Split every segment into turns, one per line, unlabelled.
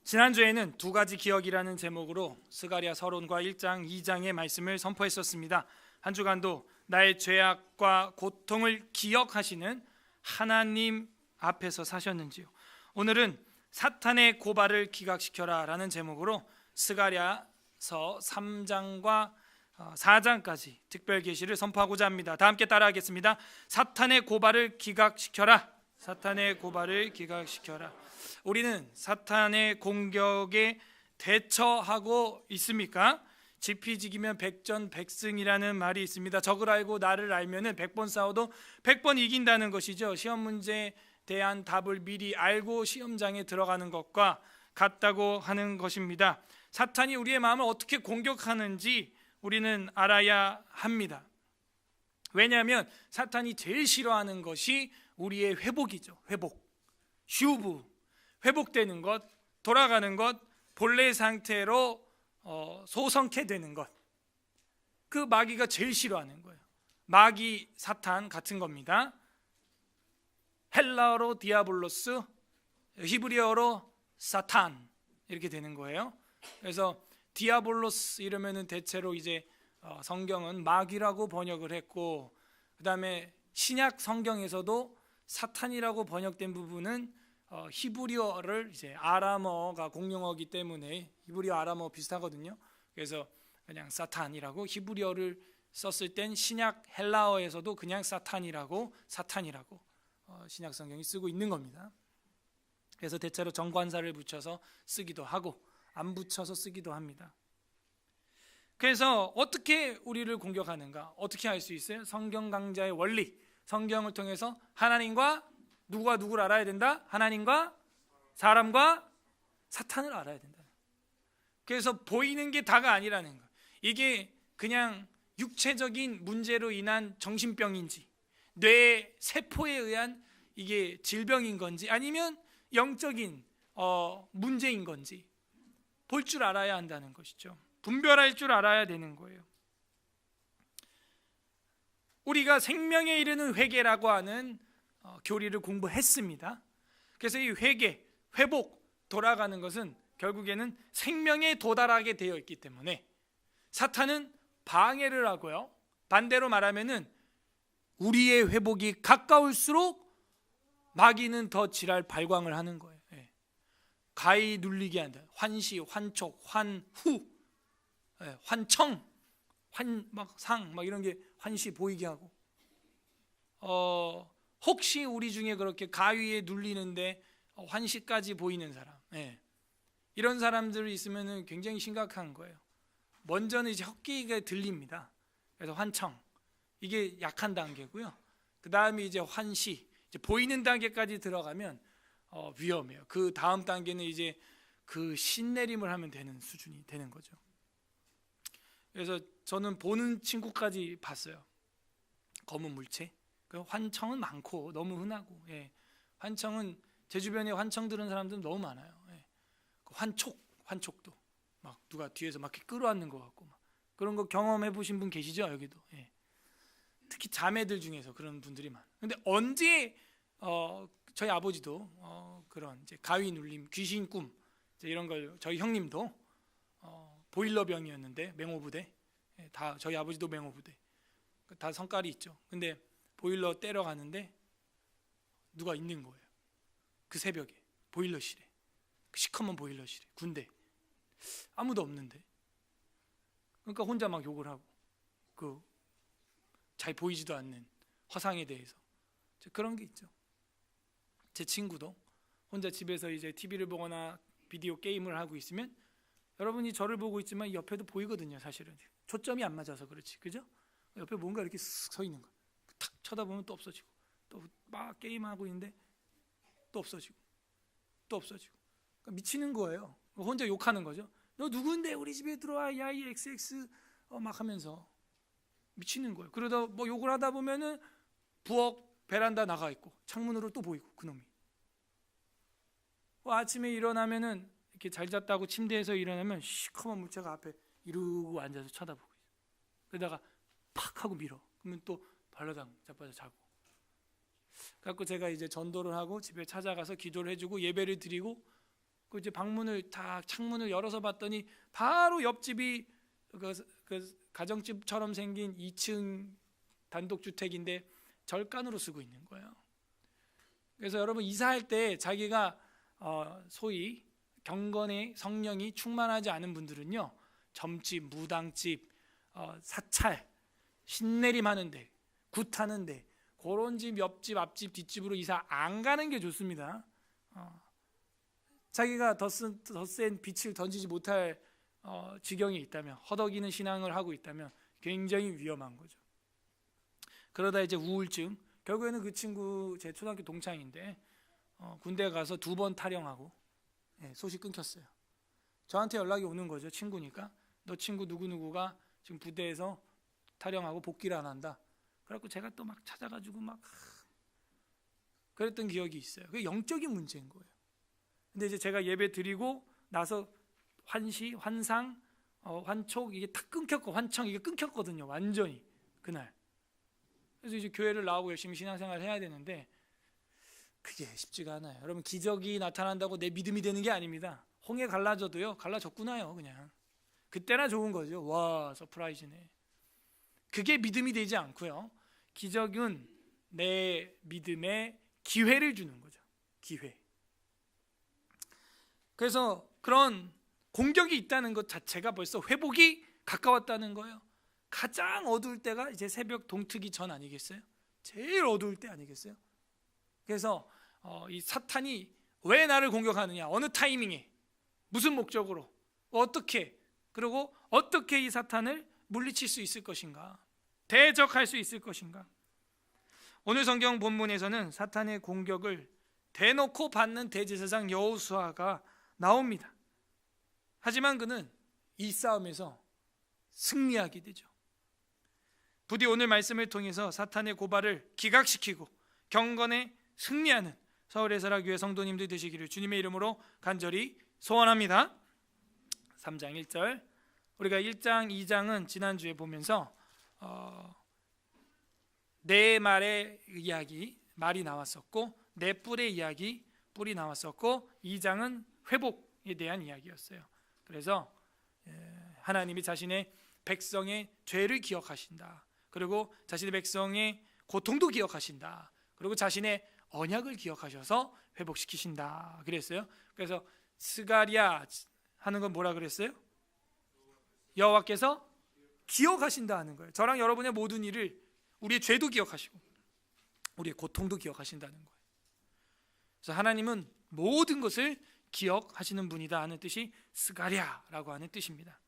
지난주에는 두 가지 기억이라는 제목으로 스가랴 서론과 1장, 2장의 말씀을 선포했었습니다. 한 주간도 나의 죄악과 고통을 기억하시는 하나님 앞에서 사셨는지요? 오늘은 사탄의 고발을 기각시켜라 라는 제목으로 스가랴서 3장과 4장까지 특별 계시를 선포하고자 합니다. 다 함께 따라하겠습니다. 사탄의 고발을 기각시켜라. 사탄의 고발을 기각시켜라. 우리는 사탄의 공격에 대처하고 있습니까? 지피지기면 백전백승이라는 말이 있습니다. 적을 알고 나를 알면은 100번 싸워도 100번 이긴다는 것이죠. 시험 문제에 대한 답을 미리 알고 시험장에 들어가는 것과 같다고 하는 것입니다. 사탄이 우리의 마음을 어떻게 공격하는지 우리는 알아야 합니다. 왜냐하면 사탄이 제일 싫어하는 것이 우리의 회복이죠. 회복, 슈브, 회복되는 것, 돌아가는 것, 본래 상태로 소성케 되는 것. 그 마귀가 제일 싫어하는 거예요. 마귀, 사탄 같은 겁니다. 헬라어로 디아블로스, 히브리어로 사탄 이렇게 되는 거예요. 그래서 디아블로스 이러면은 대체로 이제 성경은 마귀라고 번역을 했고, 그 다음에 신약 성경에서도 사탄이라고 번역된 부분은 히브리어를 이제 아람어가 공용어이기 때문에 히브리어 아람어 비슷하거든요. 그래서 그냥 사탄이라고 히브리어를 썼을 땐 신약 헬라어에서도 그냥 사탄이라고 신약 성경이 쓰고 있는 겁니다. 그래서 대체로 정관사를 붙여서 쓰기도 하고 안 붙여서 쓰기도 합니다. 그래서 어떻게 우리를 공격하는가? 어떻게 알 수 있어요? 성경 강좌의 원리, 성경을 통해서 하나님과 누가 누구를 알아야 된다? 하나님과 사람과 사탄을 알아야 된다. 그래서 보이는 게 다가 아니라는 거. 이게 그냥 육체적인 문제로 인한 정신병인지, 뇌 세포에 의한 이게 질병인 건지, 아니면 영적인 문제인 건지 볼 줄 알아야 한다는 것이죠. 분별할 줄 알아야 되는 거예요. 우리가 생명에 이르는 회개라고 하는 교리를 공부했습니다. 그래서 이 회개, 회복, 돌아가는 것은 결국에는 생명에 도달하게 되어 있기 때문에 사탄은 방해를 하고요. 반대로 말하면은 우리의 회복이 가까울수록 마귀는 더 지랄 발광을 하는 거예요. 가히 눌리게 한다. 환시, 환촉, 환후, 환청, 환상 막 이런 게 환시 보이게 하고. 혹시 우리 중에 그렇게 가위에 눌리는데 환시까지 보이는 사람, 이런 사람들이 있으면 굉장히 심각한 거예요. 먼저는 이제 헛기가 들립니다. 그래서 환청, 이게 약한 단계고요. 그 다음에 이제 환시, 이제 보이는 단계까지 들어가면 위험해요. 그 다음 단계는 이제 그 신내림을 하면 되는 수준이 되는 거죠. 그래서 저는 보는 친구까지 봤어요. 검은 물체. 환청은 많고 너무 흔하고, 환청은 제 주변에 환청 들은 사람들은 너무 많아요. 환촉도 막 누가 뒤에서 막 이렇게 끌어안는 것 같고 막 그런 거 경험해 보신 분 계시죠? 여기도. 특히 자매들 중에서 그런 분들이 많아요. 근데 언제 저희 아버지도 그런 이제 가위 눌림, 귀신 꿈 이런 걸, 저희 형님도 보일러병이었는데 맹호부대, 다 저희 아버지도 맹호부대, 다 성깔이 있죠. 근데 보일러 떼러 가는데 누가 있는 거예요. 그 새벽에 보일러실에, 그 시커먼 보일러실에, 군대 아무도 없는데, 그러니까 혼자 막 욕을 하고 그 잘 보이지도 않는 화상에 대해서 그런 게 있죠. 제 친구도 혼자 집에서 이제 TV를 보거나 비디오 게임을 하고 있으면 여러분이 저를 보고 있지만 옆에도 보이거든요. 사실은 초점이 안 맞아서 그렇지, 그죠? 옆에 뭔가 이렇게 쓱 서 있는 거, 탁 쳐다보면 또 없어지고, 또 막 게임하고 있는데 또 없어지고, 또 없어지고. 그러니까 미치는 거예요. 혼자 욕하는 거죠. 너 누군데 우리 집에 들어와, 야 이 XX 막 하면서 미치는 거예요. 그러다 뭐 욕을 하다 보면은 부엌 베란다 나가 있고 창문으로 또 보이고 그놈이. 아침에 일어나면은 이렇게 잘 잤다고 침대에서 일어나면 시커먼 물체가 앞에 이러고 앉아서 쳐다보고 있어요. 그러다가 팍 하고 밀어. 그러면 또 발라당 자빠져 자고. 그래서 제가 이제 전도를 하고 집에 찾아가서 기도를 해주고 예배를 드리고 그 이제 방문을 다 창문을 열어서 봤더니 바로 옆집이 그 가정집처럼 생긴 2층 단독주택인데 절간으로 쓰고 있는 거예요. 그래서 여러분 이사할 때 자기가 소위 경건의 성령이 충만하지 않은 분들은요, 점집, 무당집, 사찰, 신내림하는데, 굿하는데 그런 집, 옆집, 앞집, 뒷집으로 이사 안 가는 게 좋습니다. 자기가 더 센 빛을 던지지 못할 지경에 있다면, 허덕이는 신앙을 하고 있다면 굉장히 위험한 거죠. 그러다 이제 우울증, 결국에는 그 친구 제 초등학교 동창인데 군대 가서 2번 탈영하고 소식 끊겼어요. 저한테 연락이 오는 거죠. 친구니까 너 친구 누구누구가 지금 부대에서 탈영하고 복귀를 안 한다. 그래갖고 제가 또 막 찾아가지고 막 그랬던 기억이 있어요. 그게 영적인 문제인 거예요. 근데 이제 제가 예배 드리고 나서 환시, 환상, 환촉 이게 탁 끊겼고 환청 이게 끊겼거든요. 완전히 그날. 그래서 이제 교회를 나오고 열심히 신앙생활을 해야 되는데 그게 쉽지가 않아요. 여러분 기적이 나타난다고 내 믿음이 되는 게 아닙니다. 홍해 갈라져도요, 갈라졌구나요. 그냥 그때나 좋은 거죠. 와, 서프라이즈네. 그게 믿음이 되지 않고요, 기적은 내 믿음에 기회를 주는 거죠. 기회. 그래서 그런 공격이 있다는 것 자체가 벌써 회복이 가까웠다는 거예요. 가장 어두울 때가 이제 새벽 동트기 전 아니겠어요? 제일 어두울 때 아니겠어요? 그래서 이 사탄이 왜 나를 공격하느냐, 어느 타이밍에, 무슨 목적으로, 어떻게, 그리고 어떻게 이 사탄을 물리칠 수 있을 것인가, 대적할 수 있을 것인가. 오늘 성경 본문에서는 사탄의 공격을 대놓고 받는 대제사장 여호수아가 나옵니다. 하지만 그는 이 싸움에서 승리하게 되죠. 부디 오늘 말씀을 통해서 사탄의 고발을 기각시키고 경건에 승리하는 서울의 설악교회 성도님들 되시기를 주님의 이름으로 간절히 소원합니다. 3장 1절, 우리가 1장 2장은 지난주에 보면서 네 말의 이야기, 말이 나왔었고 네 뿔의 이야기, 뿔이 나왔었고 2장은 회복에 대한 이야기였어요. 그래서 하나님이 자신의 백성의 죄를 기억하신다. 그리고 자신의 백성의 고통도 기억하신다. 그리고 자신의 언약을 기억하셔서 회복시키신다 그랬어요. 그래서 스가랴 하는 건 뭐라 그랬어요? 여호와께서 기억하신다 하는 거예요. 저랑 여러분의 모든 일을, 우리의 죄도 기억하시고 우리의 고통도 기억하신다는 거예요. 그래서 하나님은 모든 것을 기억하시는 분이다 하는 뜻이 스가랴라고 하는 뜻입니다.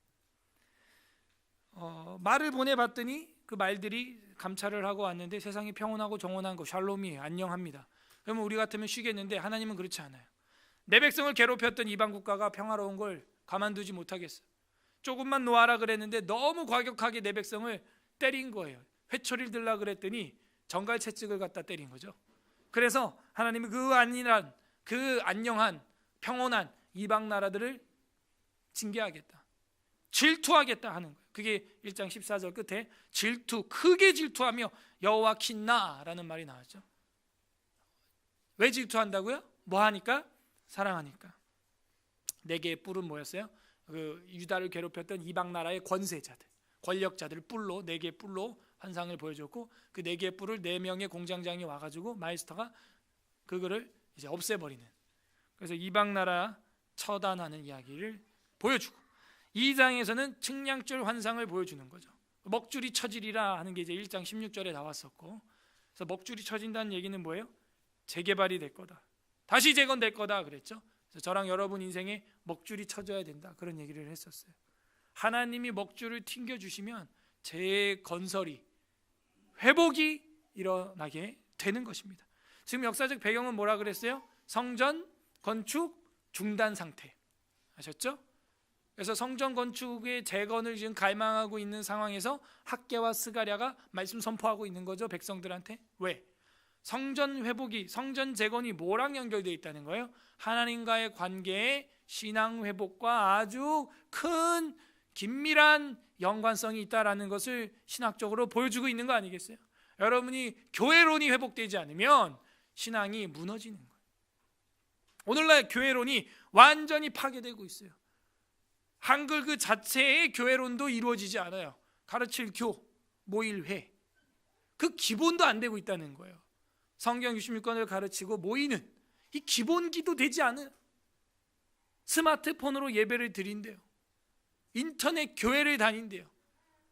말을 보내봤더니 그 말들이 감찰을 하고 왔는데 세상이 평온하고 정원한 거, 샬롬이 안녕합니다. 그러면 우리 같으면 쉬겠는데 하나님은 그렇지 않아요. 내 백성을 괴롭혔던 이방 국가가 평화로운 걸 가만두지 못하겠어요. 조금만 놓아라 그랬는데 너무 과격하게 내 백성을 때린 거예요. 회초리를 들라 그랬더니 정갈 채찍을 갖다 때린 거죠. 그래서 하나님이 그 안일한, 그 안녕한, 평온한 이방 나라들을 징계하겠다, 질투하겠다 하는 거예요. 그게 1장 14절 끝에 질투, 크게 질투하며 여호와 킨나라는 말이 나왔죠. 왜 질투한다고요? 뭐 하니까? 사랑하니까. 네 개의 뿔은 뭐였어요? 그 유다를 괴롭혔던 이방 나라의 권세자들, 권력자들 뿔로, 네 개의 뿔로 환상을 보여줬고 그 네 개의 뿔을 4명의 공장장이 와가지고 마이스터가 그거를 이제 없애버리는, 그래서 이방 나라 처단하는 이야기를 보여주고 2장에서는 측량줄 환상을 보여주는 거죠. 먹줄이 처지리라 하는 게 이제 1장 16절에 나왔었고, 그래서 먹줄이 처진다는 얘기는 뭐예요? 재개발이 될 거다, 다시 재건될 거다 그랬죠. 그래서 저랑 여러분 인생에 먹줄이 쳐져야 된다 그런 얘기를 했었어요. 하나님이 먹줄을 튕겨주시면 재건설이, 회복이 일어나게 되는 것입니다. 지금 역사적 배경은 뭐라 그랬어요? 성전 건축 중단 상태, 아셨죠? 그래서 성전 건축의 재건을 지금 갈망하고 있는 상황에서 학개와 스가랴가 말씀 선포하고 있는 거죠, 백성들한테. 왜? 성전 회복이, 성전 재건이 뭐랑 연결되어 있다는 거예요? 하나님과의 관계에 신앙 회복과 아주 큰 긴밀한 연관성이 있다라는 것을 신학적으로 보여주고 있는 거 아니겠어요? 여러분이 교회론이 회복되지 않으면 신앙이 무너지는 거예요. 오늘날 교회론이 완전히 파괴되고 있어요. 한글 그 자체의 교회론도 이루어지지 않아요. 가르칠 교, 모일회, 그 기본도 안 되고 있다는 거예요. 성경 66권을 가르치고 모이는 이 기본기도 되지 않아요. 스마트폰으로 예배를 드린대요. 인터넷 교회를 다닌대요.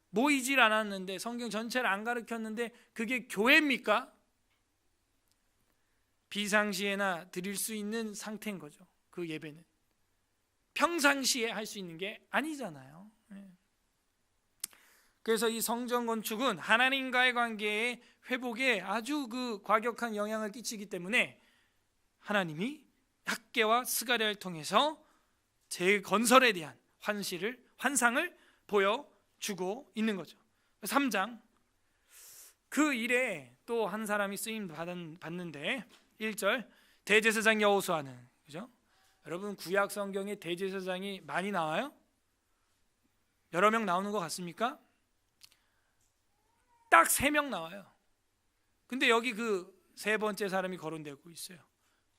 모이질 않았는데, 성경 전체를 안 가르쳤는데 그게 교회입니까? 비상시에나 드릴 수 있는 상태인 거죠. 그 예배는 평상시에 할 수 있는 게 아니잖아요. 그래서 이 성전 건축은 하나님과의 관계의 회복에 아주 그 과격한 영향을 끼치기 때문에 하나님이 학개와 스가랴를 통해서 재건설에 대한 환상을 보여주고 있는 거죠. 3장, 그 일에 또 한 사람이 쓰임 받는데 1절, 대제사장 여호수아는, 그죠? 여러분 구약 성경에 대제사장이 많이 나와요? 여러 명 나오는 것 같습니까? 딱 3명 나와요. 근데 여기 그 세 번째 사람이 거론되고 있어요.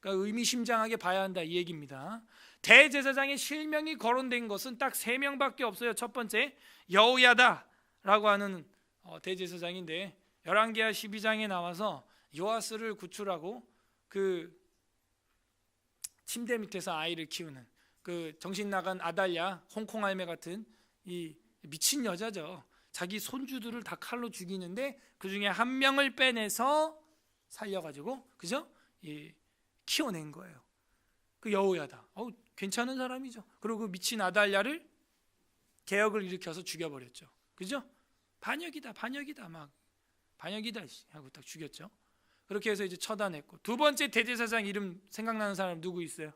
그러니까 의미심장하게 봐야 한다 이 얘기입니다. 대제사장의 실명이 거론된 것은 딱 3명밖에 없어요. 첫 번째 여호야다라고 하는 대제사장인데 열왕기하 12장에 나와서 요아스를 구출하고 그 침대 밑에서 아이를 키우는 그 정신 나간 아달랴, 홍콩 할매 같은 이 미친 여자죠. 자기 손주들을 다 칼로 죽이는데 그 중에 한 명을 빼내서 살려가지고, 그죠? 키워낸 거예요. 그 여호야다. 괜찮은 사람이죠. 그리고 그 미친 아달랴를 개혁을 일으켜서 죽여버렸죠. 그죠? 반역이다 막 반역이다 하고 딱 죽였죠. 그렇게 해서 이제 처단했고, 두 번째 대제사장 이름 생각나는 사람 누구 있어요?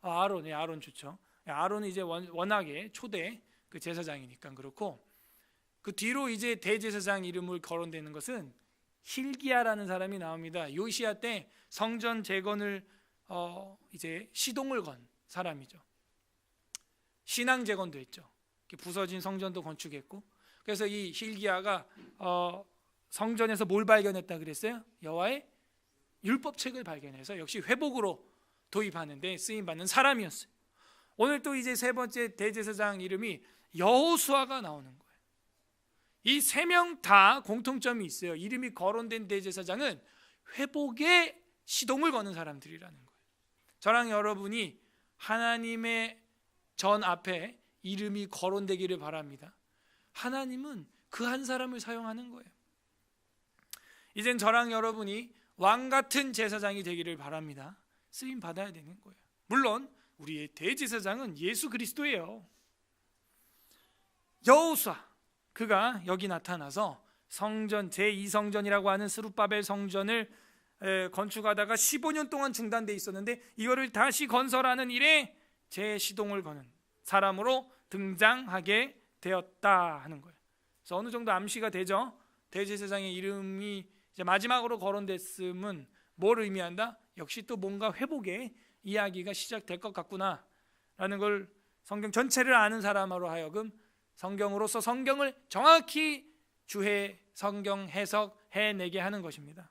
아론. 아론 좋죠. 아론은 이제 워낙에 초대 그 제사장이니까 그렇고, 그 뒤로 이제 대제사장 이름을 거론되는 것은 hil기야라는 사람이 나옵니다. 요시야 때 성전 재건을 이제 시동을 건 사람이죠. 신앙 재건도 했죠. 부서진 성전도 건축했고. 그래서 이 hil기야가 성전에서 뭘 발견했다 그랬어요? 여호와의 율법책을 발견해서 역시 회복으로 도입하는 데 쓰임 받는 사람이었어요. 오늘 또 이제 세 번째 대제사장 이름이 여호수아가 나오는 거예요. 이 3명 다 공통점이 있어요. 이름이 거론된 대제사장은 회복에 시동을 거는 사람들이라는 거예요. 저랑 여러분이 하나님의 전 앞에 이름이 거론되기를 바랍니다. 하나님은 그 한 사람을 사용하는 거예요. 이젠 저랑 여러분이 왕 같은 제사장이 되기를 바랍니다. 쓰임 받아야 되는 거예요. 물론 우리의 대제사장은 예수 그리스도예요. 여호수아, 그가 여기 나타나서 성전 제2성전이라고 하는 스룹바벨 성전을 건축하다가 15년 동안 중단돼 있었는데 이거를 다시 건설하는 일에 재시동을 거는 사람으로 등장하게 되었다 하는 거예요. 그래서 어느 정도 암시가 되죠. 대제사장의 이름이 이제 마지막으로 거론됐음은 뭘 의미한다? 역시 또 뭔가 회복의 이야기가 시작될 것 같구나 라는 걸 성경 전체를 아는 사람으로 하여금 성경으로서 성경을 정확히 주해 성경 해석해내게 하는 것입니다.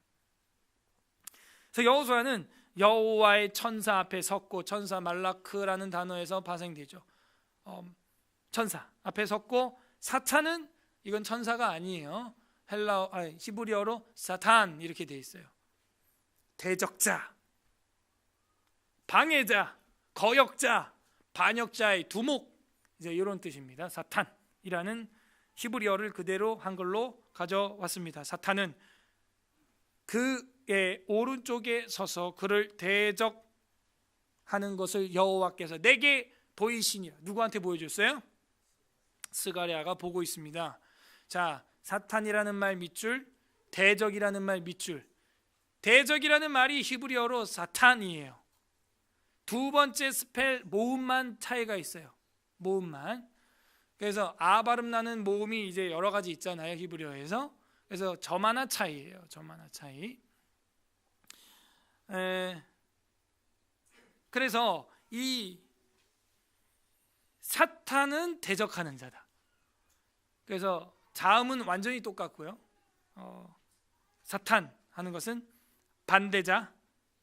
그래서 여호수아는 여호와의 천사 앞에 섰고, 천사 말라크라는 단어에서 파생되죠. 천사 앞에 섰고, 사탄은 이건 천사가 아니에요. 히브리어로 사탄 이렇게 돼 있어요. 대적자, 방해자, 거역자, 반역자의 두목, 이제 이런 뜻입니다. 사탄이라는 히브리어를 그대로 한글로 가져왔습니다. 사탄은 그의 오른쪽에 서서 그를 대적하는 것을 여호와께서 내게 보이시니라. 누구한테 보여줬어요? 스가랴가 보고 있습니다. 자, 사탄이라는 말 밑줄, 대적이라는 말 밑줄. 대적이라는 말이 히브리어로 사탄이에요. 두 번째 스펠 모음만 차이가 있어요. 모음만. 그래서 아 발음 나는 모음이 이제 여러 가지 있잖아요, 히브리어에서. 그래서 점 하나 차이예요. 점 하나 차이. 그래서 이 사탄은 대적하는 자다. 그래서 자음은 완전히 똑같고요. 사탄 하는 것은 반대자,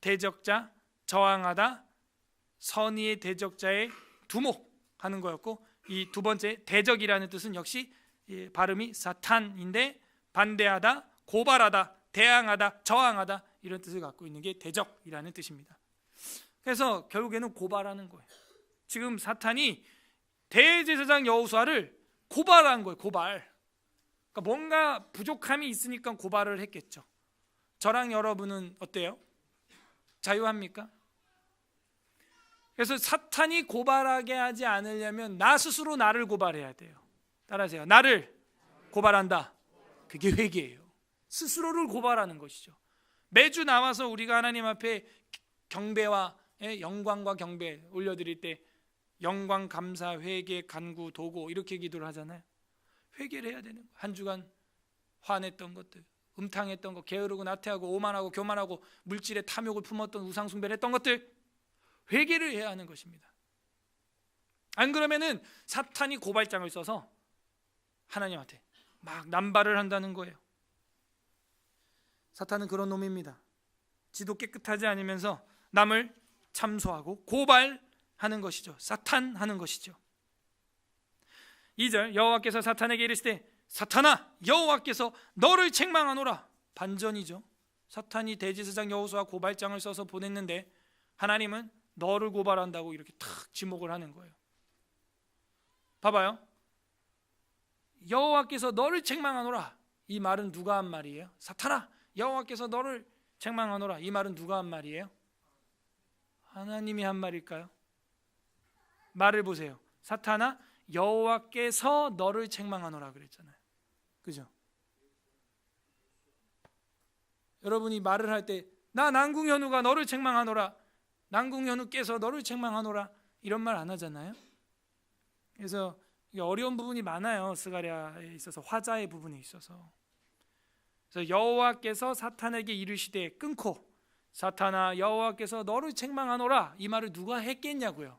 대적자, 저항하다, 선의의 대적자의 두목하는 거였고, 이 두 번째 대적이라는 뜻은 역시 발음이 사탄인데 반대하다, 고발하다, 대항하다, 저항하다 이런 뜻을 갖고 있는 게 대적이라는 뜻입니다. 그래서 결국에는 고발하는 거예요. 지금 사탄이 대제사장 여호수아를 고발한 거예요. 고발. 그러니까 뭔가 부족함이 있으니까 고발을 했겠죠. 저랑 여러분은 어때요? 자유합니까? 그래서 사탄이 고발하게 하지 않으려면 나 스스로 나를 고발해야 돼요. 따라하세요. 나를 고발한다. 그게 회개예요. 스스로를 고발하는 것이죠. 매주 나와서 우리가 하나님 앞에 경배와 영광과 경배 올려드릴 때 영광, 감사, 회개, 간구, 도고 이렇게 기도를 하잖아요. 회개를 해야 되는 거예요. 한 주간 화냈던 것들, 음탕했던 것, 게으르고 나태하고 오만하고 교만하고 물질의 탐욕을 품었던 우상 숭배를 했던 것들, 회개를 해야 하는 것입니다. 안 그러면은 사탄이 고발장을 써서 하나님한테 막 남발을 한다는 거예요. 사탄은 그런 놈입니다. 지도 깨끗하지 않으면서 남을 참소하고 고발하는 것이죠. 사탄하는 것이죠. 2절 여호와께서 사탄에게 이르시되 사탄아 여호와께서 너를 책망하노라. 반전이죠. 사탄이 대제사장 여호수아 고발장을 써서 보냈는데 하나님은 너를 고발한다고 이렇게 탁 지목을 하는 거예요. 봐봐요. 여호와께서 너를 책망하노라. 이 말은 누가 한 말이에요? 사탄아 여호와께서 너를 책망하노라. 이 말은 누가 한 말이에요? 하나님이 한 말일까요? 말을 보세요. 사탄아 여호와께서 너를 책망하노라 그랬잖아요. 그죠? 여러분이 말을 할 때 나 난궁현우가 너를 책망하노라, 난궁현우께서 너를 책망하노라 이런 말 안 하잖아요. 그래서 어려운 부분이 많아요. 스가랴에 있어서 화자의 부분에 있어서. 그래서 여호와께서 사탄에게 이르시되 끊고 사탄아 여호와께서 너를 책망하노라. 이 말을 누가 했겠냐고요?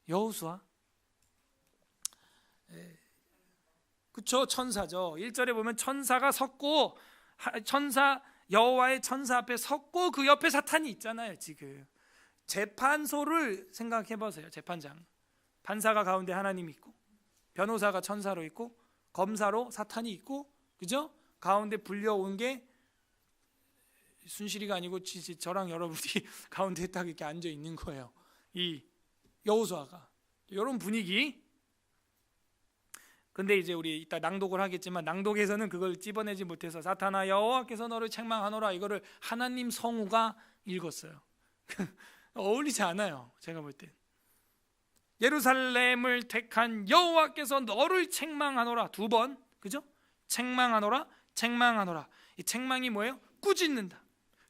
여호수아. 그쵸, 천사죠. 1절에 보면 천사가 섰고, 천사 여호와의 천사 앞에 섰고 그 옆에 사탄이 있잖아요. 지금 재판소를 생각해 보세요. 재판장, 판사가 가운데 하나님이 있고, 변호사가 천사로 있고, 검사로 사탄이 있고, 그죠? 가운데 불려온 게 순실이가 아니고 저랑 여러분이 가운데 딱 이렇게 앉아 있는 거예요. 이 여호수아가 이런 분위기. 근데 이제 우리 이따 낭독을 하겠지만 낭독에서는 그걸 찝어내지 못해서 사탄아 여호와께서 너를 책망하노라 이거를 하나님 성우가 읽었어요. 어울리지 않아요. 제가 볼 때 예루살렘을 택한 여호와께서 너를 책망하노라 두 번, 그죠? 책망하노라, 책망하노라. 이 책망이 뭐예요? 꾸짖는다,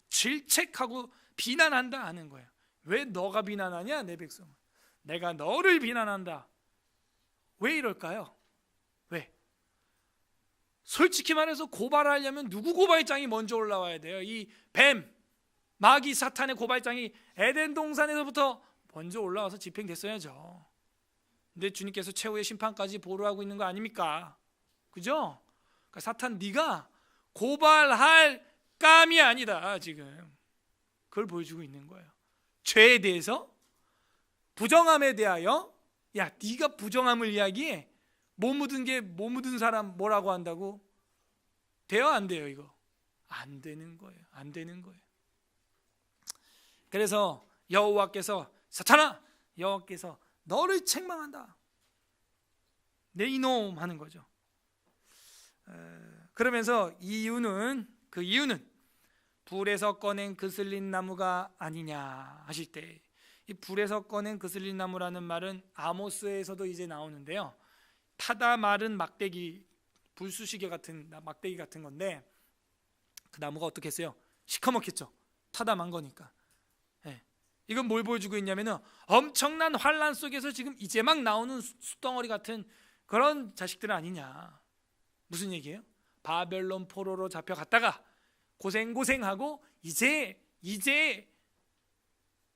질책하고 비난한다 하는 거예요. 왜 너가 비난하냐 내 백성을, 내가 너를 비난한다. 왜 이럴까요? 왜? 솔직히 말해서 고발하려면 누구 고발장이 먼저 올라와야 돼요? 이 뱀, 마귀, 사탄의 고발장이 에덴 동산에서부터 먼저 올라와서 집행됐어야죠. 근데 주님께서 최후의 심판까지 보루하고 있는 거 아닙니까? 그죠? 그러니까 사탄 네가 고발할 감이 아니다. 지금 그걸 보여주고 있는 거예요. 죄에 대해서, 부정함에 대하여, 야 네가 부정함을 이야기해. 못 묻은 사람 뭐라고 한다고? 돼요 안 돼요? 이거 안 되는 거예요. 안 되는 거예요. 그래서 여호와께서 사탄아 여호와께서 너를 책망한다. 내 이놈 하는 거죠. 그러면서 그 이유는 불에서 꺼낸 그슬린 나무가 아니냐 하실 때, 이 불에서 꺼낸 그슬린 나무라는 말은 아모스에서도 이제 나오는데요. 타다 마른 막대기, 불쑤시개 같은 막대기 같은 건데 그 나무가 어떻겠어요? 시커멓겠죠. 타다 만 거니까. 이건 뭘 보여주고 있냐면은 엄청난 환란 속에서 지금 이제 막 나오는 숯덩어리 같은 그런 자식들 아니냐. 무슨 얘기예요? 바벨론 포로로 잡혀갔다가 고생하고 이제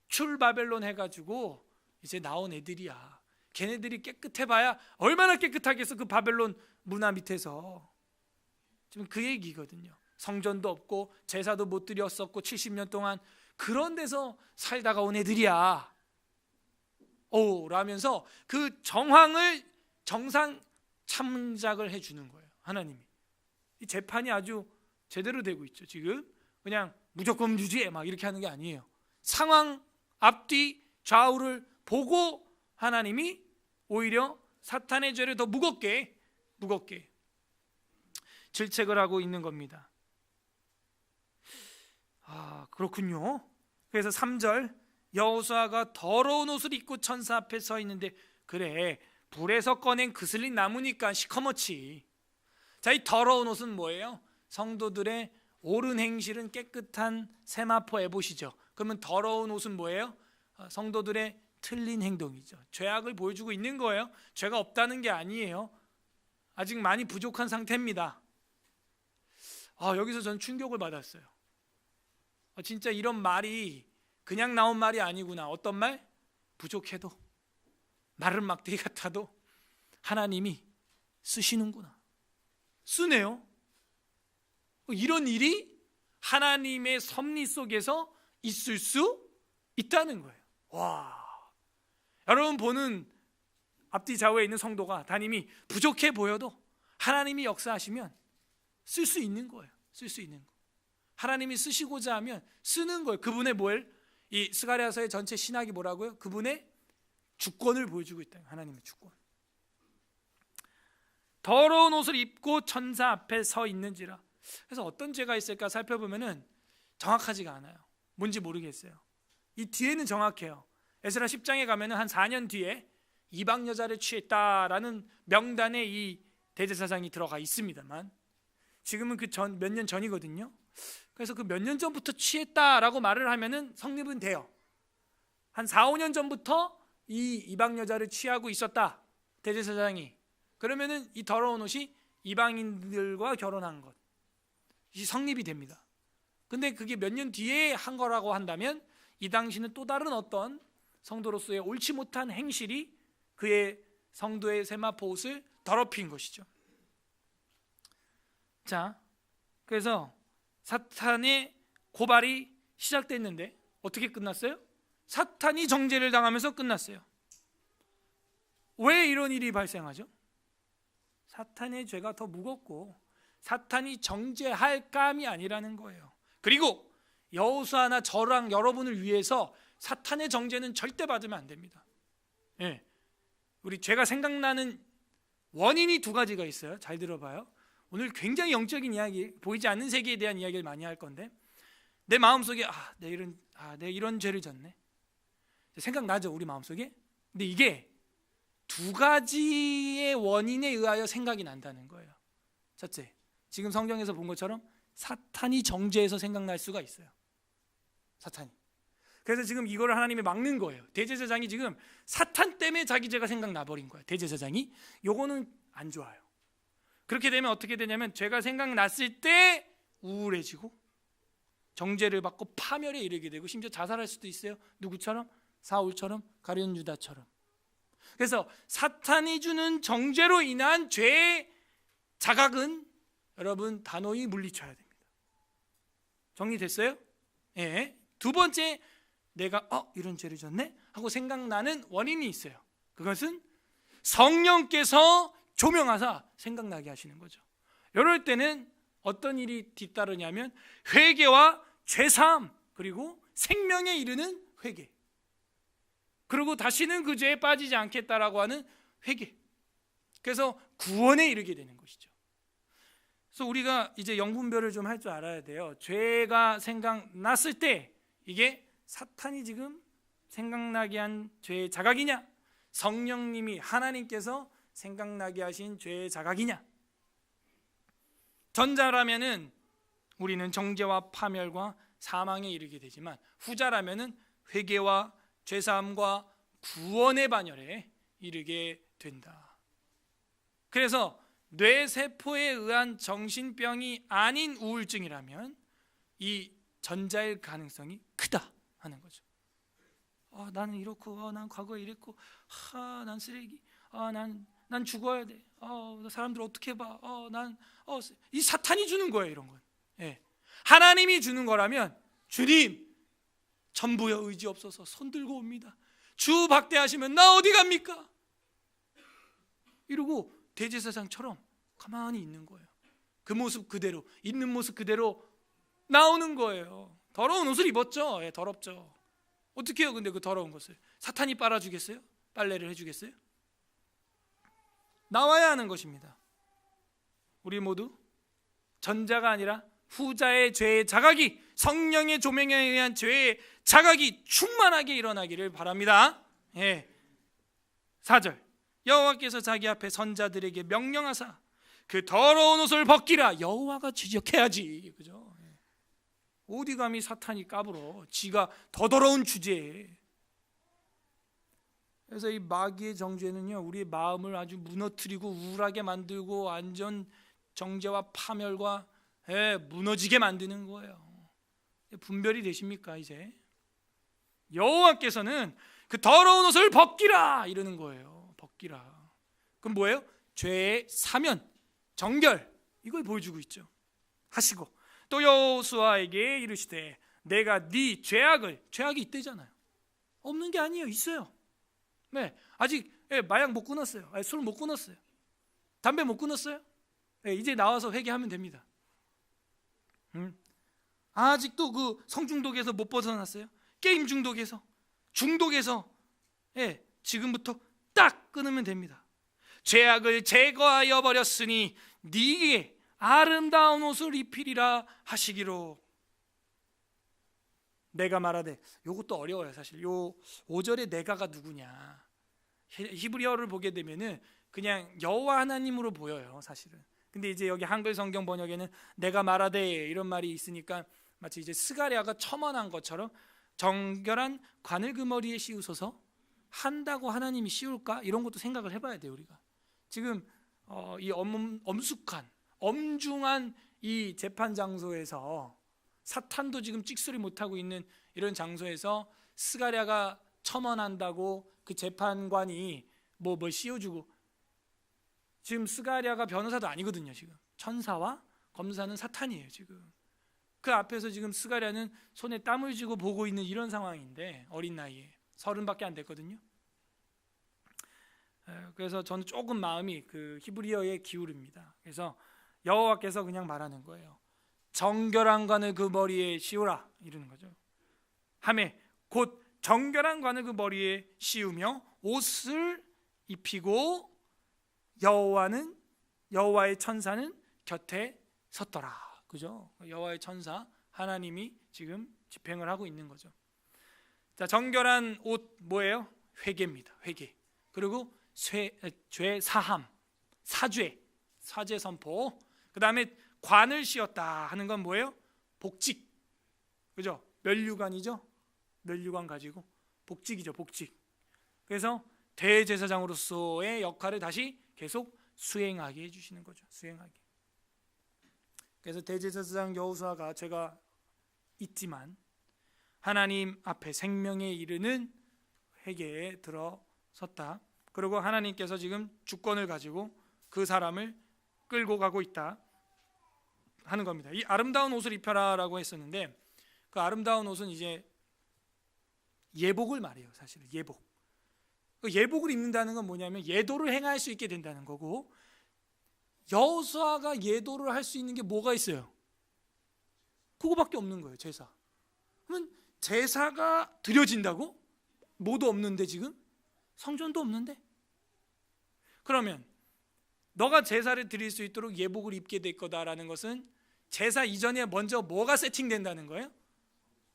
출바벨론 해가지고 이제 나온 애들이야. 걔네들이 깨끗해봐야 얼마나 깨끗하겠어. 그 바벨론 문화 밑에서. 지금 그 얘기거든요. 성전도 없고 제사도 못 드렸었고 70년 동안 그런 데서 살다가 온 애들이야. 라면서 그 정황을 정상 참작을 해주는 거예요. 하나님이. 이 재판이 아주 제대로 되고 있죠. 지금 그냥 무조건 유죄 막 이렇게 하는 게 아니에요. 상황 앞뒤 좌우를 보고 하나님이 오히려 사탄의 죄를 더 무겁게 질책을 하고 있는 겁니다. 그렇군요. 그래서 3절 여호수아가 더러운 옷을 입고 천사 앞에 서 있는데, 그래 불에서 꺼낸 그슬린 나무니까 시커멓지. 자, 이 더러운 옷은 뭐예요? 성도들의 옳은 행실은 깨끗한 세마포 에봇이죠. 그러면 더러운 옷은 뭐예요? 성도들의 틀린 행동이죠. 죄악을 보여주고 있는 거예요. 죄가 없다는 게 아니에요. 아직 많이 부족한 상태입니다. 여기서 전 충격을 받았어요. 진짜 이런 말이 그냥 나온 말이 아니구나. 어떤 말? 부족해도 마른 막대기 같아도 하나님이 쓰시는구나. 쓰네요. 이런 일이 하나님의 섭리 속에서 있을 수 있다는 거예요. 여러분 보는 앞뒤 좌우에 있는 성도가 담임이 부족해 보여도 하나님이 역사하시면 쓸 수 있는 거예요. 쓸 수 있는 거. 하나님이 쓰시고자 하면 쓰는 거예요. 그분의 이 스가랴서의 전체 신학이 뭐라고요? 그분의 주권을 보여주고 있다. 하나님의 주권. 더러운 옷을 입고 천사 앞에 서 있는지라. 그래서 어떤 죄가 있을까 살펴보면은 정확하지가 않아요. 뭔지 모르겠어요. 이 뒤에는 정확해요. 에스라 10장에 가면은 한 4년 뒤에 이방 여자를 취했다라는 명단에 이 대제사장이 들어가 있습니다만, 지금은 그 몇 년 전이거든요. 그래서 그 몇 년 전부터 취했다라고 말을 하면은 성립은 돼요. 한 4, 5년 전부터 이 이방 여자를 취하고 있었다, 대제사장이. 그러면은 이 더러운 옷이 이방인들과 결혼한 것, 이 성립이 됩니다. 근데 그게 몇 년 뒤에 한 거라고 한다면 이 당시는 또 다른 어떤 성도로서의 옳지 못한 행실이 그의 성도의 세마포 옷을 더럽힌 것이죠. 자, 그래서 사탄의 고발이 시작됐는데 어떻게 끝났어요? 사탄이 정죄를 당하면서 끝났어요. 왜 이런 일이 발생하죠? 사탄의 죄가 더 무겁고 사탄이 정죄할 감이 아니라는 거예요. 그리고 여호수아나 저랑 여러분을 위해서 사탄의 정죄는 절대 받으면 안 됩니다. 우리 죄가 생각나는 원인이 두 가지가 있어요. 잘 들어봐요. 오늘 굉장히 영적인 이야기, 보이지 않는 세계에 대한 이야기를 많이 할 건데, 내 마음속에 내가 이런 죄를 졌네, 생각나죠, 우리 마음속에. 근데 이게 두 가지의 원인에 의하여 생각이 난다는 거예요. 첫째, 지금 성경에서 본 것처럼 사탄이 정죄해서 생각날 수가 있어요. 사탄이. 그래서 지금 이거를 하나님이 막는 거예요. 대제사장이 지금 사탄 때문에 자기 죄가 생각나버린 거예요. 대제사장이. 요거는 안 좋아요. 그렇게 되면 어떻게 되냐면 죄가 생각났을 때 우울해지고 정죄를 받고 파멸에 이르게 되고 심지어 자살할 수도 있어요. 누구처럼? 사울처럼, 가룟 유다처럼. 그래서 사탄이 주는 정죄로 인한 죄의 자각은 여러분 단호히 물리쳐야 됩니다. 정리됐어요? 두 번째, 내가 이런 죄를 졌네 하고 생각나는 원인이 있어요. 그것은 성령께서 조명하사 생각나게 하시는 거죠. 이럴 때는 어떤 일이 뒤따르냐면 회개와 죄사함, 그리고 생명에 이르는 회개, 그리고 다시는 그 죄에 빠지지 않겠다라고 하는 회개. 그래서 구원에 이르게 되는 것이죠. 그래서 우리가 이제 영분별을 좀 할 줄 알아야 돼요. 죄가 생각났을 때 이게 사탄이 지금 생각나게 한 죄의 자각이냐, 성령님이 하나님께서 생각나게 하신 죄의 자각이냐. 전자라면은 우리는 정죄와 파멸과 사망에 이르게 되지만, 후자라면은 회개와 죄사함과 구원의 반열에 이르게 된다. 그래서 뇌세포에 의한 정신병이 아닌 우울증이라면 이 전자일 가능성이 크다 하는 거죠. 나는 이렇고, 난 과거에 이랬고, 난 쓰레기, 난 죽어야 돼, 사람들 어떻게 봐, 이 사탄이 주는 거예요, 이런 건. 예. 하나님이 주는 거라면 주님 전부여 의지 없어서 손 들고 옵니다. 주 박대하시면 나 어디 갑니까? 이러고 대제사장처럼 가만히 있는 거예요. 그 모습 그대로, 있는 모습 그대로 나오는 거예요. 더러운 옷을 입었죠. 예, 더럽죠. 어떻게 해요? 근데 그 더러운 것을 사탄이 빨아주겠어요? 빨래를 해주겠어요? 나와야 하는 것입니다. 우리 모두 전자가 아니라 후자의 죄의 자각이, 성령의 조명에 의한 죄의 자각이 충만하게 일어나기를 바랍니다. 예. 4절 여호와께서 자기 앞에 선자들에게 명령하사 그 더러운 옷을 벗기라. 여호와가 지적해야지, 그죠? 어디 감히 사탄이 까불어, 지가 더 더러운 주제에. 그래서 이 마귀의 정죄는요, 우리의 마음을 아주 무너뜨리고 우울하게 만들고 완전 정죄와 파멸과 무너지게 만드는 거예요. 분별이 되십니까? 이제 여호와께서는 그 더러운 옷을 벗기라 이러는 거예요. 벗기라. 그럼 뭐예요? 죄의 사면, 정결, 이걸 보여주고 있죠. 하시고 또 여호수아에게 이르시되 내가 네 죄악이 있대잖아요. 없는 게 아니에요. 있어요. 네, 아직 마약 못 끊었어요. 술 못 끊었어요. 담배 못 끊었어요. 이제 나와서 회개하면 됩니다. 아직도 그 성중독에서 못 벗어났어요. 게임 중독에서, 지금부터 딱 끊으면 됩니다. 죄악을 제거하여 버렸으니 네게 아름다운 옷을 입히리라 하시기로. 내가 말하되, 요것도 어려워요. 사실 요 5절에 내가가 누구냐, 히브리어를 보게 되면은 그냥 여호와 하나님으로 보여요, 사실은. 근데 이제 여기 한글 성경 번역에는 내가 말하되 이런 말이 있으니까 마치 이제 스가랴가 첨언한 것처럼 정결한 관을 그 머리에 씌우소서 한다고 하나님이 씌울까? 이런 것도 생각을 해봐야 돼요. 우리가 지금 이 엄숙한 엄중한 이 재판 장소에서, 사탄도 지금 찍소리 못하고 있는 이런 장소에서 스가랴가 첨언한다고 그 재판관이 뭐 씌워주고, 지금 스가랴가 변호사도 아니거든요. 지금 천사와 검사는 사탄이에요. 지금 그 앞에서 지금 스가랴는 손에 땀을 쥐고 보고 있는 이런 상황인데, 어린 나이에 30밖에 안 됐거든요. 그래서 저는 조금 마음이 그 히브리어에 기울입니다. 그래서 여호와께서 그냥 말하는 거예요. 정결한 관을 그 머리에 씌우라 이러는 거죠. 하매 곧 정결한 관을 그 머리에 씌우며 옷을 입히고 여호와의 천사는 곁에 섰더라. 그죠? 여호와의 천사 하나님이 지금 집행을 하고 있는 거죠. 자, 정결한 옷 뭐예요? 회개입니다. 회개. 그리고 죄 사함, 사죄 선포. 그 다음에 관을 씌웠다 하는 건 뭐예요? 복직. 그죠? 면류관이죠? 면류관 가지고 복직이죠. 복직. 그래서 대제사장으로서의 역할을 다시 계속 수행하게 해주시는 거죠. 수행하게. 그래서 대제사장 여호수아가 죄가 있지만 하나님 앞에 생명에 이르는 회개에 들어섰다. 그리고 하나님께서 지금 주권을 가지고 그 사람을 끌고 가고 있다 하는 겁니다. 이 아름다운 옷을 입혀라라고 했었는데, 그 아름다운 옷은 이제 예복을 말해요. 사실은 예복. 그 예복을 입는다는 건 뭐냐면 예도를 행할 수 있게 된다는 거고, 여호수아가 예도를 할 수 있는 게 뭐가 있어요? 그거밖에 없는 거예요. 제사. 그러면 제사가 드려진다고? 뭐도 없는데, 지금 성전도 없는데? 그러면 너가 제사를 드릴 수 있도록 예복을 입게 될 거다라는 것은 제사 이전에 먼저 뭐가 세팅된다는 거예요?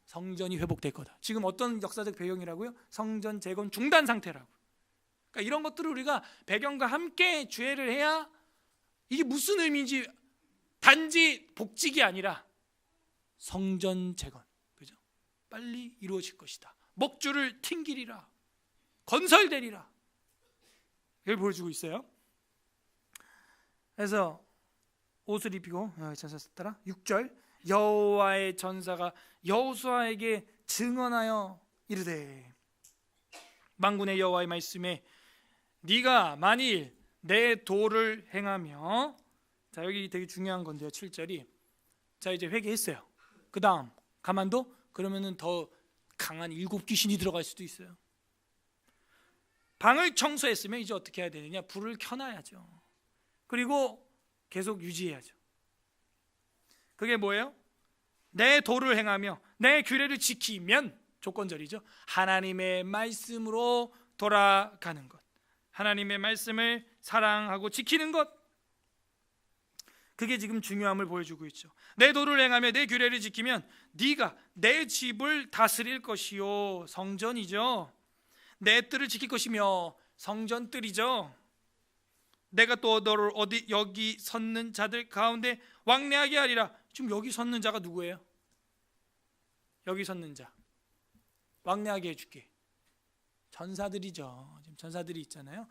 성전이 회복될 거다. 지금 어떤 역사적 배경이라고요? 성전 재건 중단 상태라고. 그러니까 이런 것들을 우리가 배경과 함께 주의를 해야, 이게 무슨 의미인지, 단지 복직이 아니라 성전 재건, 그죠? 빨리 이루어질 것이다. 목줄을 튕기리라, 건설되리라, 이걸 보여주고 있어요. 그래서 옷을 입히고, 찾았더라. 6절 여호와의 전사가 여호수아에게 증언하여 이르되, 만군의 여호와의 말씀에 네가 만일 내 도를 행하며, 자 여기 되게 중요한 건데요. 7절이 자, 이제 회개했어요. 그 다음 가만둬? 그러면은 더 강한 7 귀신이 들어갈 수도 있어요. 방을 청소했으면 이제 어떻게 해야 되느냐? 불을 켜놔야죠. 그리고 계속 유지해야죠. 그게 뭐예요? 내 도를 행하며 내 규례를 지키면, 조건절이죠, 하나님의 말씀으로 돌아가는 것, 하나님의 말씀을 사랑하고 지키는 것, 그게 지금 중요함을 보여주고 있죠. 내 도를 행하며 내 규례를 지키면 네가 내 집을 다스릴 것이요, 성전이죠. 내 뜰을 지킬 것이며, 성전뜰이죠. 내가 또 너를 여기 섰는 자들 가운데 왕래하게 하리라. 지금 여기 섰는 자가 누구예요? 여기 섰는 자, 왕래하게 해줄게. 전사들이죠. 지금 전사들이 있잖아요.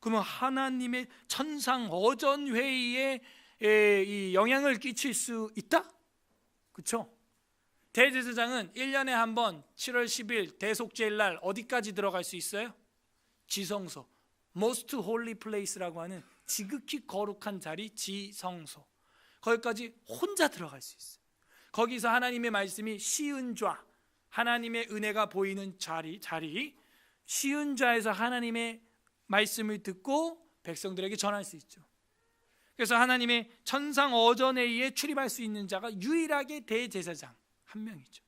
그러면 하나님의 천상 어전 회의에 이 영향을 끼칠 수 있다? 그렇죠? 대제사장은 1년에 한 번 7월 10일 대속죄일 날 어디까지 들어갈 수 있어요? 지성소, Most Holy Place라고 하는 지극히 거룩한 자리, 지성소. 거기까지 혼자 들어갈 수 있어요. 거기서 하나님의 말씀이 시은좌, 하나님의 은혜가 보이는 자리, 시은좌에서 하나님의 말씀을 듣고 백성들에게 전할 수 있죠. 그래서 하나님의 천상 어전회의에 출입할 수 있는 자가 유일하게 대제사장 한 명이죠.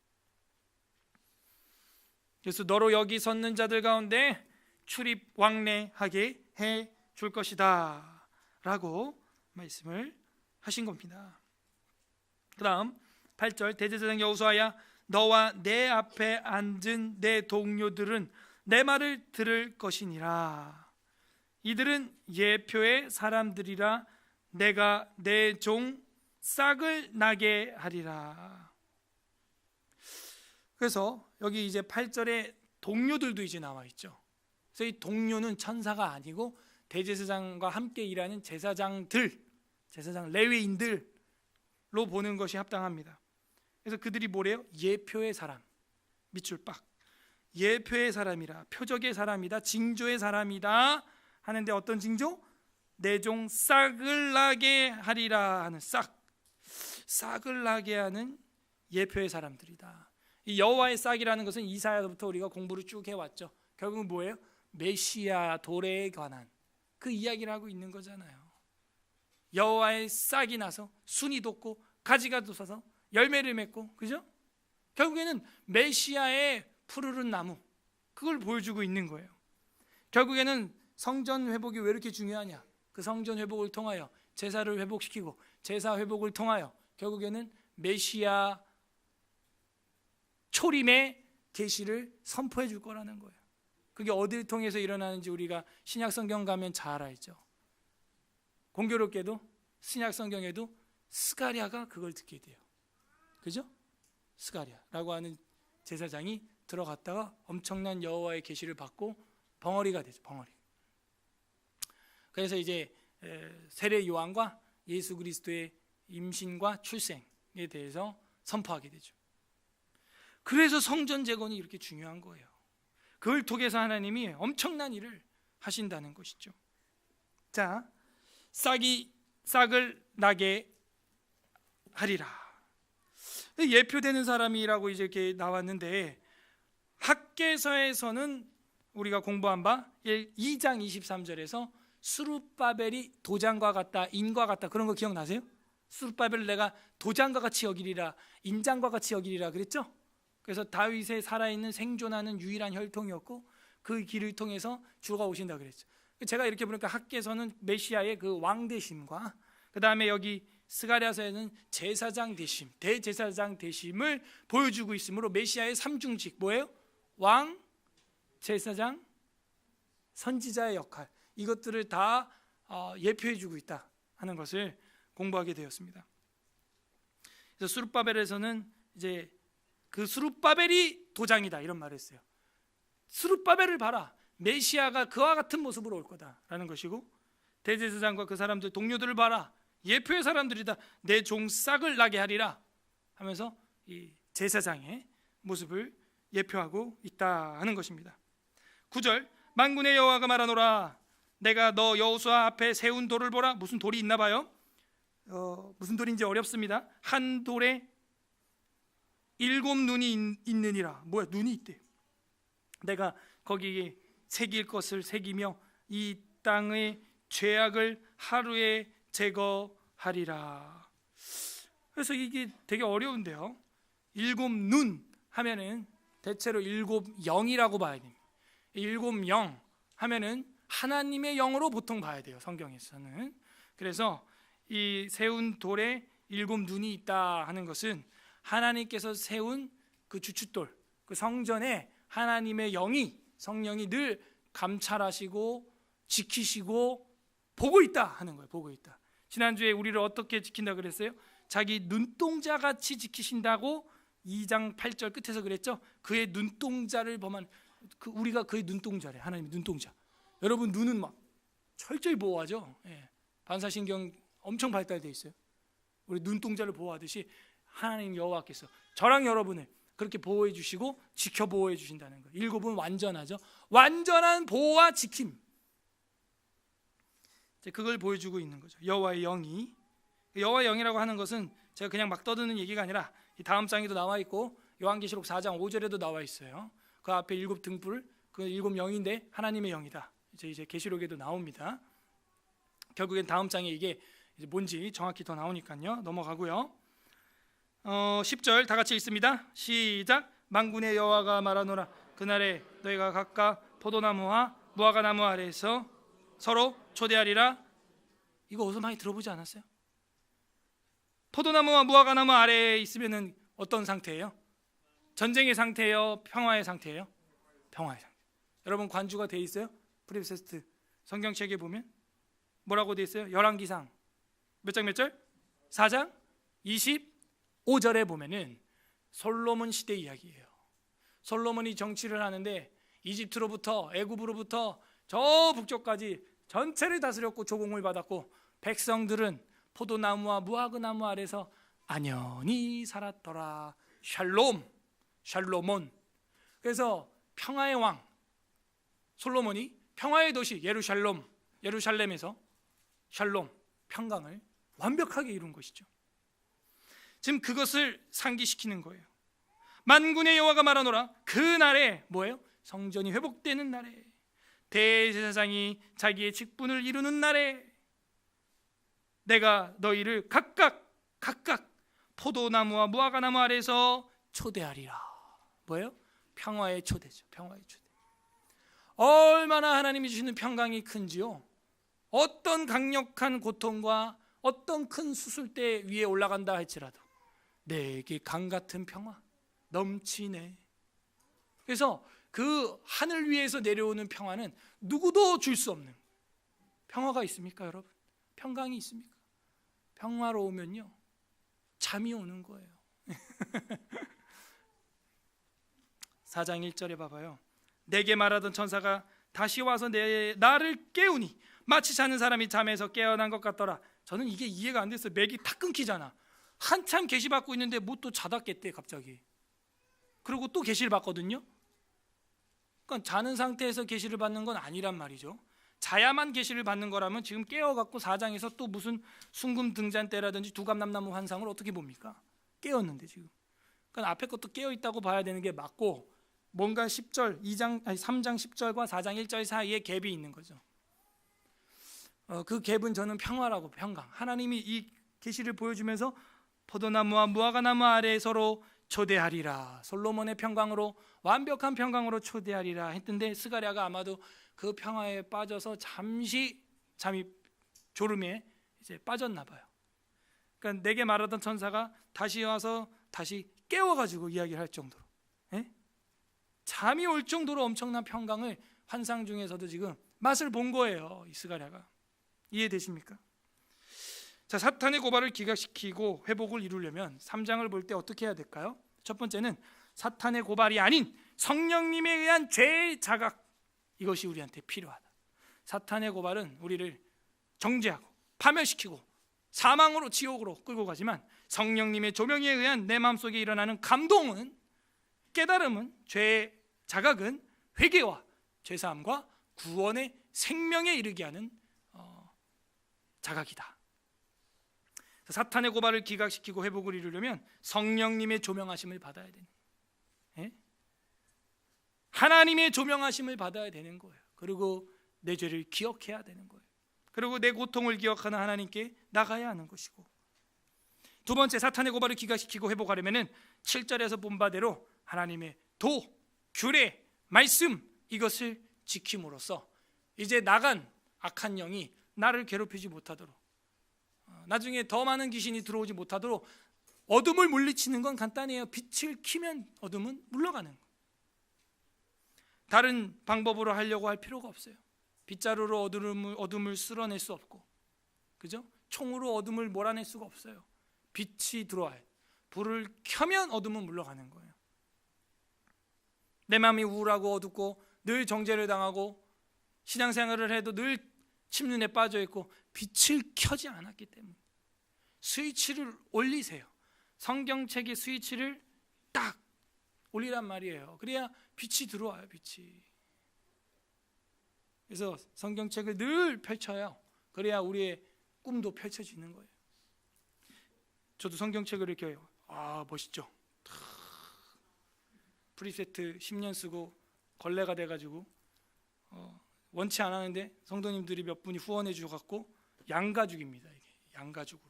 그래서 너로 여기 섰는 자들 가운데 출입 왕래하게 해 줄 것이다 라고 말씀을 하신 겁니다. 그 다음 8절, 대제사장 여호수아야, 너와 내 앞에 앉은 내 동료들은 내 말을 들을 것이니라. 이들은 예표의 사람들이라. 내가 내 종 싹을 나게 하리라. 그래서 여기 이제 8절에 동료들도 이제 나와 있죠. 그래서 이 동료는 천사가 아니고 대제사장과 함께 일하는 제사장들, 제사장 레위인들로 보는 것이 합당합니다. 그래서 그들이 뭐래요? 예표의 사람, 밑줄 빡, 예표의 사람이라, 표적의 사람이다, 징조의 사람이다 하는데 어떤 징조? 내 종 싹을 나게 하리라 하는, 싹을 나게 하는 예표의 사람들이다. 이 여호와의 싹이라는 것은 이사야부터 우리가 공부를 쭉 해왔죠. 결국은 뭐예요? 메시아 도래에 관한 그 이야기를 하고 있는 거잖아요. 여호와의 싹이 나서 순이 돋고 가지가 돋아서 열매를 맺고, 그죠? 결국에는 메시아의 푸르른 나무, 그걸 보여주고 있는 거예요. 결국에는 성전 회복이 왜 이렇게 중요하냐? 그 성전 회복을 통하여 제사를 회복시키고 제사 회복을 통하여 결국에는 메시아 초림의 계시를 선포해 줄 거라는 거예요. 그게 어디를 통해서 일어나는지 우리가 신약 성경 가면 잘 알죠. 공교롭게도 신약 성경에도 스가랴가 그걸 듣게 돼요. 그죠? 스가랴라고 하는 제사장이 들어갔다가 엄청난 여호와의 계시를 받고 벙어리가 되죠. 벙어리. 그래서 이제 세례 요한과 예수 그리스도의 임신과 출생에 대해서 선포하게 되죠. 그래서 성전 재건이 이렇게 중요한 거예요. 그걸 통해서 하나님이 엄청난 일을 하신다는 것이죠. 자, 싹을 나게 하리라. 예표되는 사람이라고 이제 이렇게 나왔는데, 학개서에서는 우리가 공부한 바 2장 23절에서 스룹바벨이 도장과 같다, 인과 같다, 그런 거 기억나세요? 스룹바벨을 내가 도장과 같이 여기리라, 인장과 같이 여기리라 그랬죠? 그래서 다윗의 살아있는 생존하는 유일한 혈통이었고 그 길을 통해서 주가 오신다 그랬죠. 제가 이렇게 보니까 학개서는 메시아의 그 왕 되심과 그 다음에 여기 스가랴서에는 제사장 되심, 대제사장 되심을 보여주고 있으므로 메시아의 삼중직, 뭐예요? 왕, 제사장, 선지자의 역할, 이것들을 다 예표해주고 있다 하는 것을 공부하게 되었습니다. 그래서 스룹바벨에서는 이제 그 스룹바벨이 도장이다 이런 말을 했어요. 스룹바벨을 봐라, 메시아가 그와 같은 모습으로 올 거다라는 것이고, 대제사장과 그 사람들 동료들을 봐라, 예표의 사람들이다, 내 종 싹을 나게 하리라 하면서 이 제사장의 모습을 예표하고 있다 하는 것입니다. 9절, 만군의 여호와가 말하노라, 내가 너 여호수아 앞에 세운 돌을 보라. 무슨 돌이 있나 봐요. 무슨 돌인지 어렵습니다. 한 돌에 7 눈이 있느니라. 뭐야, 눈이 있대. 내가 거기에 새길 것을 새기며 이 땅의 죄악을 하루에 제거하리라. 그래서 이게 되게 어려운데요. 7 눈 하면은 대체로 7 영이라고 봐야 됩니다. 7 영 하면은 하나님의 영으로 보통 봐야 돼요, 성경에서는. 그래서 이 세운 돌에 7 눈이 있다 하는 것은 하나님께서 세운 그 주춧돌, 그 성전에 하나님의 영이, 성령이 늘 감찰하시고 지키시고 보고 있다 하는 거예요. 보고 있다. 지난주에 우리를 어떻게 지킨다 그랬어요? 자기 눈동자 같이 지키신다고 2장 8절 끝에서 그랬죠. 그의 눈동자를 범한, 우리가 그의 눈동자래. 하나님의 눈동자. 여러분 눈은 막 철저히 보호하죠. 예. 반사신경 엄청 발달되어 있어요. 우리 눈동자를 보호하듯이 하나님 여호와께서 저랑 여러분을 그렇게 보호해 주시고 지켜 보호해 주신다는 거예요. 7은 완전하죠. 완전한 보호와 지킴. 그걸 보여주고 있는 거죠. 여호와의 영이. 여호와의 영이라고 하는 것은 제가 그냥 막 떠드는 얘기가 아니라 이 다음 장에도 나와 있고 요한계시록 4장 5절에도 나와 있어요. 그 앞에 7 등불, 그 7 영인데 하나님의 영이다. 이제 계시록에도 나옵니다. 결국엔 다음 장에 이게 이제 뭔지 정확히 더 나오니까요. 넘어가고요. 10절 다 같이 읽습니다. 시작. 만군의 여호와가 말하노라. 그날에 너희가 각각 포도나무와 무화과나무 아래에서 서로 초대하리라. 이거 어디서 많이 들어보지 않았어요? 포도나무와 무화과나무 아래에 있으면은 어떤 상태예요? 전쟁의 상태예요? 평화의 상태예요? 평화의 상태. 여러분 관주가 돼 있어요? 프리세스트 성경책에 보면 뭐라고 돼 있어요? 열왕기상 몇 장 몇 절? 4장 25절에 보면은 솔로몬 시대 이야기예요. 솔로몬이 정치를 하는데 이집트로부터 애굽으로부터 저 북쪽까지 전체를 다스렸고 조공을 받았고 백성들은 포도나무와 무화과나무 아래서 안연히 살았더라. 샬롬, 샬로몬. 그래서 평화의 왕 솔로몬이 평화의 도시 예루살렘에서 샬롬, 평강을 완벽하게 이룬 것이죠. 지금 그것을 상기시키는 거예요. 만군의 여호와가 말하노라. 그날에 뭐예요? 성전이 회복되는 날에, 대제사장이 자기의 직분을 이루는 날에 내가 너희를 각각 포도나무와 무화과나무 아래에서 초대하리라. 뭐예요? 평화의 초대죠. 평화의 초대. 얼마나 하나님이 주시는 평강이 큰지요. 어떤 강력한 고통과 어떤 큰 수술대 위에 올라간다 할지라도 내게 강 같은 평화 넘치네. 그래서 그 하늘 위에서 내려오는 평화는 누구도 줄 수 없는 평화가 있습니까, 여러분? 평강이 있습니까? 평화로우면요 잠이 오는 거예요. 4장 1절에 봐봐요. 내게 말하던 천사가 다시 와서 나를 깨우니 마치 자는 사람이 잠에서 깨어난 것 같더라. 저는 이게 이해가 안 됐어요. 맥이 탁 끊기잖아. 한참 계시 받고 있는데 뭐 또 자다 깼대 갑자기. 그리고 또 계시를 받거든요. 그러니까 자는 상태에서 계시를 받는 건 아니란 말이죠. 자야만 계시를 받는 거라면 지금 깨어갖고 4장에서 또 무슨 순금 등잔대라든지 두감남나무 환상을 어떻게 봅니까? 깨었는데 지금. 그러니까 앞에 것도 깨어 있다고 봐야 되는 게 맞고 뭔가 3장 10절과 4장 1절 사이에 갭이 있는 거죠. 그 갭은 저는 평화라고, 평강. 하나님이 이 계시를 보여주면서 포도나무와 무화과나무 아래에 서로 초대하리라. 솔로몬의 평강으로, 완벽한 평강으로 초대하리라 했던데 스가랴가 아마도 그 평화에 빠져서 잠시 잠이 졸음에 이제 빠졌나 봐요. 그러니까 내게 말하던 천사가 다시 와서 다시 깨워가지고 이야기를 할 정도로, 잠이 올 정도로 엄청난 평강을 환상 중에서도 지금 맛을 본 거예요, 이 스가랴가. 이해되십니까? 자, 사탄의 고발을 기각시키고 회복을 이루려면 3장을 볼 때 어떻게 해야 될까요? 첫 번째는 사탄의 고발이 아닌 성령님에 의한 죄의 자각, 이것이 우리한테 필요하다. 사탄의 고발은 우리를 정죄하고 파멸시키고 사망으로, 지옥으로 끌고 가지만 성령님의 조명에 의한 내 마음속에 일어나는 감동은, 깨달음은, 죄의 자각은 회개와 죄사함과 구원의 생명에 이르게 하는 자각이다. 그 사탄의 고발을 기각시키고 회복을 이루려면 성령님의 조명하심을 받아야 되는 거예요. 예? 하나님의 조명하심을 받아야 되는 거예요. 그리고 내 죄를 기억해야 되는 거예요. 그리고 내 고통을 기억하는 하나님께 나가야 하는 것이고, 두 번째, 사탄의 고발을 기각시키고 회복하려면 7절에서 본 바대로 하나님의 도, 규례, 말씀, 이것을 지킴으로써 이제 나간 악한 영이 나를 괴롭히지 못하도록, 나중에 더 많은 귀신이 들어오지 못하도록 어둠을 물리치는 건 간단해요. 빛을 켜면 어둠은 물러가는 거예요. 다른 방법으로 하려고 할 필요가 없어요. 빗자루로 어둠을 쓸어낼 수 없고, 그죠? 총으로 어둠을 몰아낼 수가 없어요. 빛이 들어와요. 불을 켜면 어둠은 물러가는 거예요. 내 마음이 우울하고 어둡고 늘 정죄를 당하고 신앙생활을 해도 늘 침륜에 빠져 있고 빛을 켜지 않았기 때문에 스위치를 올리세요. 성경책의 스위치를 딱 올리란 말이에요. 그래야 빛이 들어와요. 빛이. 그래서 성경책을 늘 펼쳐요. 그래야 우리의 꿈도 펼쳐지는 거예요. 저도 성경책을 이렇게 멋있죠. 프리세트 10년 쓰고 걸레가 돼가지고 원치 않았는데 성도님들이 몇 분이 후원해 주셔갖고 양가죽입니다. 이게 양가죽으로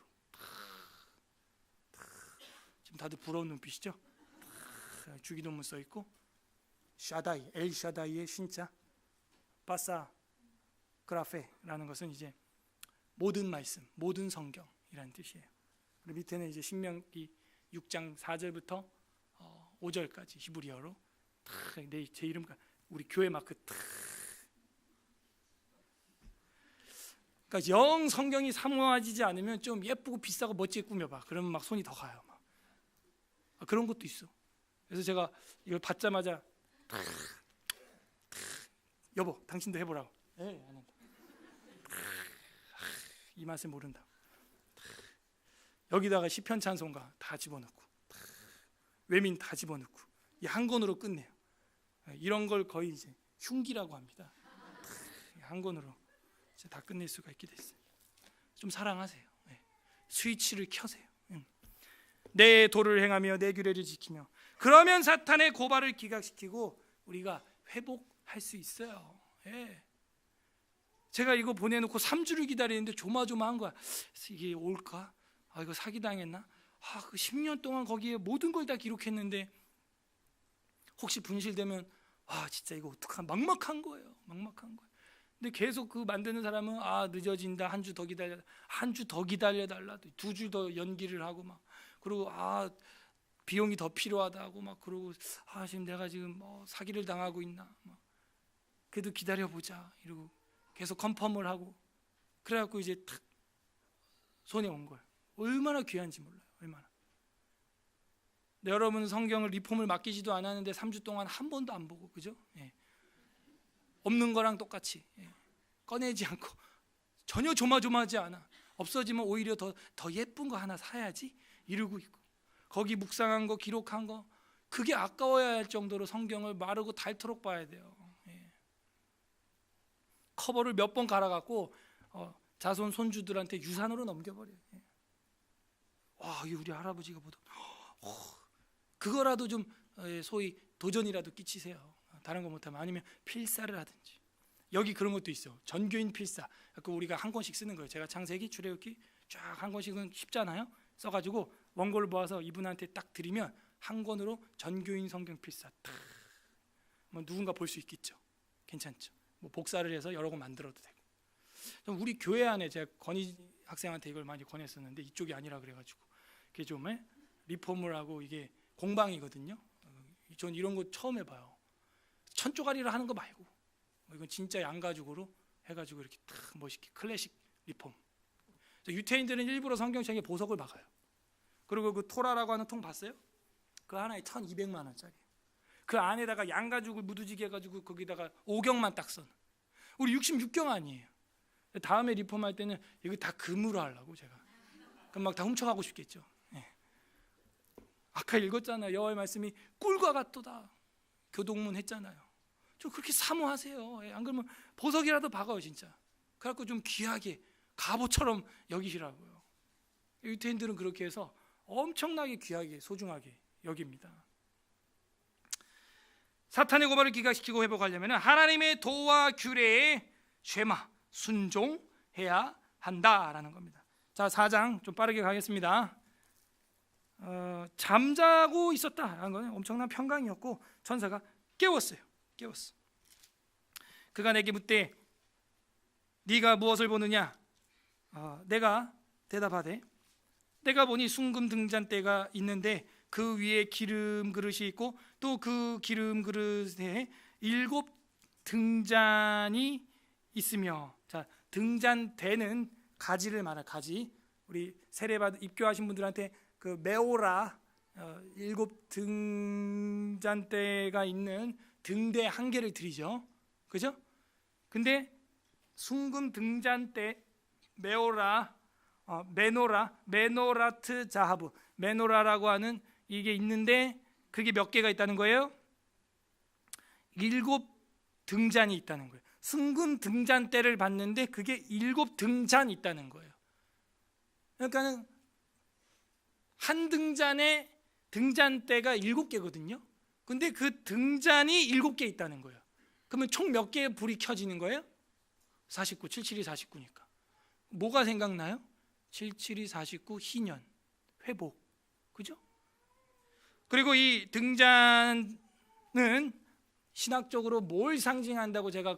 지금 다들 부러운 눈빛이죠. 주기도문 써 있고 샤다이, 엘 샤다이의 신자 바사 그라페라는 것은 이제 모든 말씀, 모든 성경이라는 뜻이에요. 그리고 밑에는 이제 신명기 6장 4절부터 5절까지 히브리어로 제 이름, 우리 교회 마크 그러니까 영 성경이 사모해지지 않으면 좀 예쁘고 비싸고 멋지게 꾸며봐. 그러면 막 손이 더 가요. 막. 그런 것도 있어. 그래서 제가 이걸 받자마자 여보, 당신도 해보라고. 안 한다. 이 맛을 모른다. 여기다가 시편 찬송가 다 집어넣고 외민 다 집어넣고 이 한 권으로 끝내요. 이런 걸 거의 이제 흉기라고 합니다. 한 권으로 다 끝낼 수가 있게 됐어요. 좀 사랑하세요. 스위치를 켜세요. 내 도를 행하며 내 규례를 지키며, 그러면 사탄의 고발을 기각시키고 우리가 회복할 수 있어요. 제가 이거 보내놓고 3주를 기다리는데 조마조마한 거야. 이게 올까? 이거 사기당했나? 그 10년 동안 거기에 모든 걸 다 기록했는데 혹시 분실되면 진짜 이거 어떡하나, 막막한 거예요. 막막한 거예요. 근데 계속 그 만드는 사람은 늦어진다, 한 주 더 기다려달라, 2주 더 연기를 하고 막, 그리고 비용이 더 필요하다 하고 막, 그러고 지금 내가 지금 사기를 당하고 있나, 그래도 기다려보자 이러고 계속 컨펌을 하고, 그래갖고 이제 탁 손에 온 거예요. 얼마나 귀한지 몰라요. 얼마나. 근데 여러분 성경을 리폼을 맡기지도 않았는데 3주 동안 한 번도 안 보고, 그죠? 없는 거랑 똑같이 꺼내지 않고 전혀 조마조마하지 않아. 없어지면 오히려 더 예쁜 거 하나 사야지 이러고 있고, 거기 묵상한 거, 기록한 거, 그게 아까워야 할 정도로 성경을 마르고 닳도록 봐야 돼요. 커버를 몇 번 갈아갖고 자손 손주들한테 유산으로 넘겨버려요. 우리 할아버지가 보던 그거라도 좀 소위 도전이라도 끼치세요. 다른 거 못하면. 아니면 필사를 하든지. 여기 그런 것도 있어. 전교인 필사. 그 우리가 한 권씩 쓰는 거예요. 제가 창세기, 출애굽기 쫙 한 권씩은 쉽잖아요. 써가지고 원고를 모아서 이분한테 딱 드리면 한 권으로 전교인 성경 필사 딱. 누군가 볼 수 있겠죠. 괜찮죠. 복사를 해서 여러 권 만들어도 되고. 우리 교회 안에 제가 건희 학생한테 이걸 많이 권했었는데 이쪽이 아니라 그래가지고 그게 좀 리폼을 하고, 이게 공방이거든요. 전 이런 거 처음 해봐요. 천조가리를 하는 거 말고 이건 진짜 양가죽으로 해가지고 이렇게 딱 멋있게 클래식 리폼. 유태인들은 일부러 성경책에 보석을 박아요. 그리고 그 토라라고 하는 통 봤어요? 그 하나에 1,200만 원짜리. 그 안에다가 양가죽을 무두지게 해가지고 거기다가 5경만 딱 써. 우리 66경 아니에요. 다음에 리폼할 때는 이거 다 금으로 하려고 제가. 그럼 막 다 훔쳐가고 싶겠죠. 아까 읽었잖아요. 여호와의 말씀이 꿀과 같도다. 교동문 했잖아요. 좀 그렇게 사모하세요. 안 그러면 보석이라도 박아요 진짜. 그래갖고 좀 귀하게 갑옷처럼 여기시라고요. 유태인들은 그렇게 해서 엄청나게 귀하게 소중하게 여깁니다. 사탄의 고발을 기각시키고 회복하려면 하나님의 도와 규례에 쉐마 순종해야 한다라는 겁니다. 자, 4장 좀 빠르게 가겠습니다. 잠자고 있었다라는 건 엄청난 평강이었고 천사가 깨웠어. 그가 내게 묻되 네가 무엇을 보느냐? 내가 대답하되 내가 보니 숭금 등잔대가 있는데 그 위에 기름 그릇이 있고 또 그 기름 그릇에 7 등잔이 있으며, 자, 등잔대는 가지를 말하 가지. 우리 세례받 입교하신 분들한테 그 메오라 7 등잔대가 있는 등대 한 개를 드리죠, 그죠? 근데 숭금 등잔대 메오라 메노라트 자하브, 메노라라고 하는 이게 있는데 그게 몇 개가 있다는 거예요? 7 등잔이 있다는 거예요. 숭금 등잔대를 봤는데 그게 7 등잔이 있다는 거예요. 그러니까는 한 등잔에 등잔대가 7개거든요. 근데 그 등잔이 7개 있다는 거예요. 그러면 총 몇 개의 불이 켜지는 거예요? 49, 77이 49니까 뭐가 생각나요? 77이 49, 희년, 회복, 그죠? 그리고 이 등잔은 신학적으로 뭘 상징한다고 제가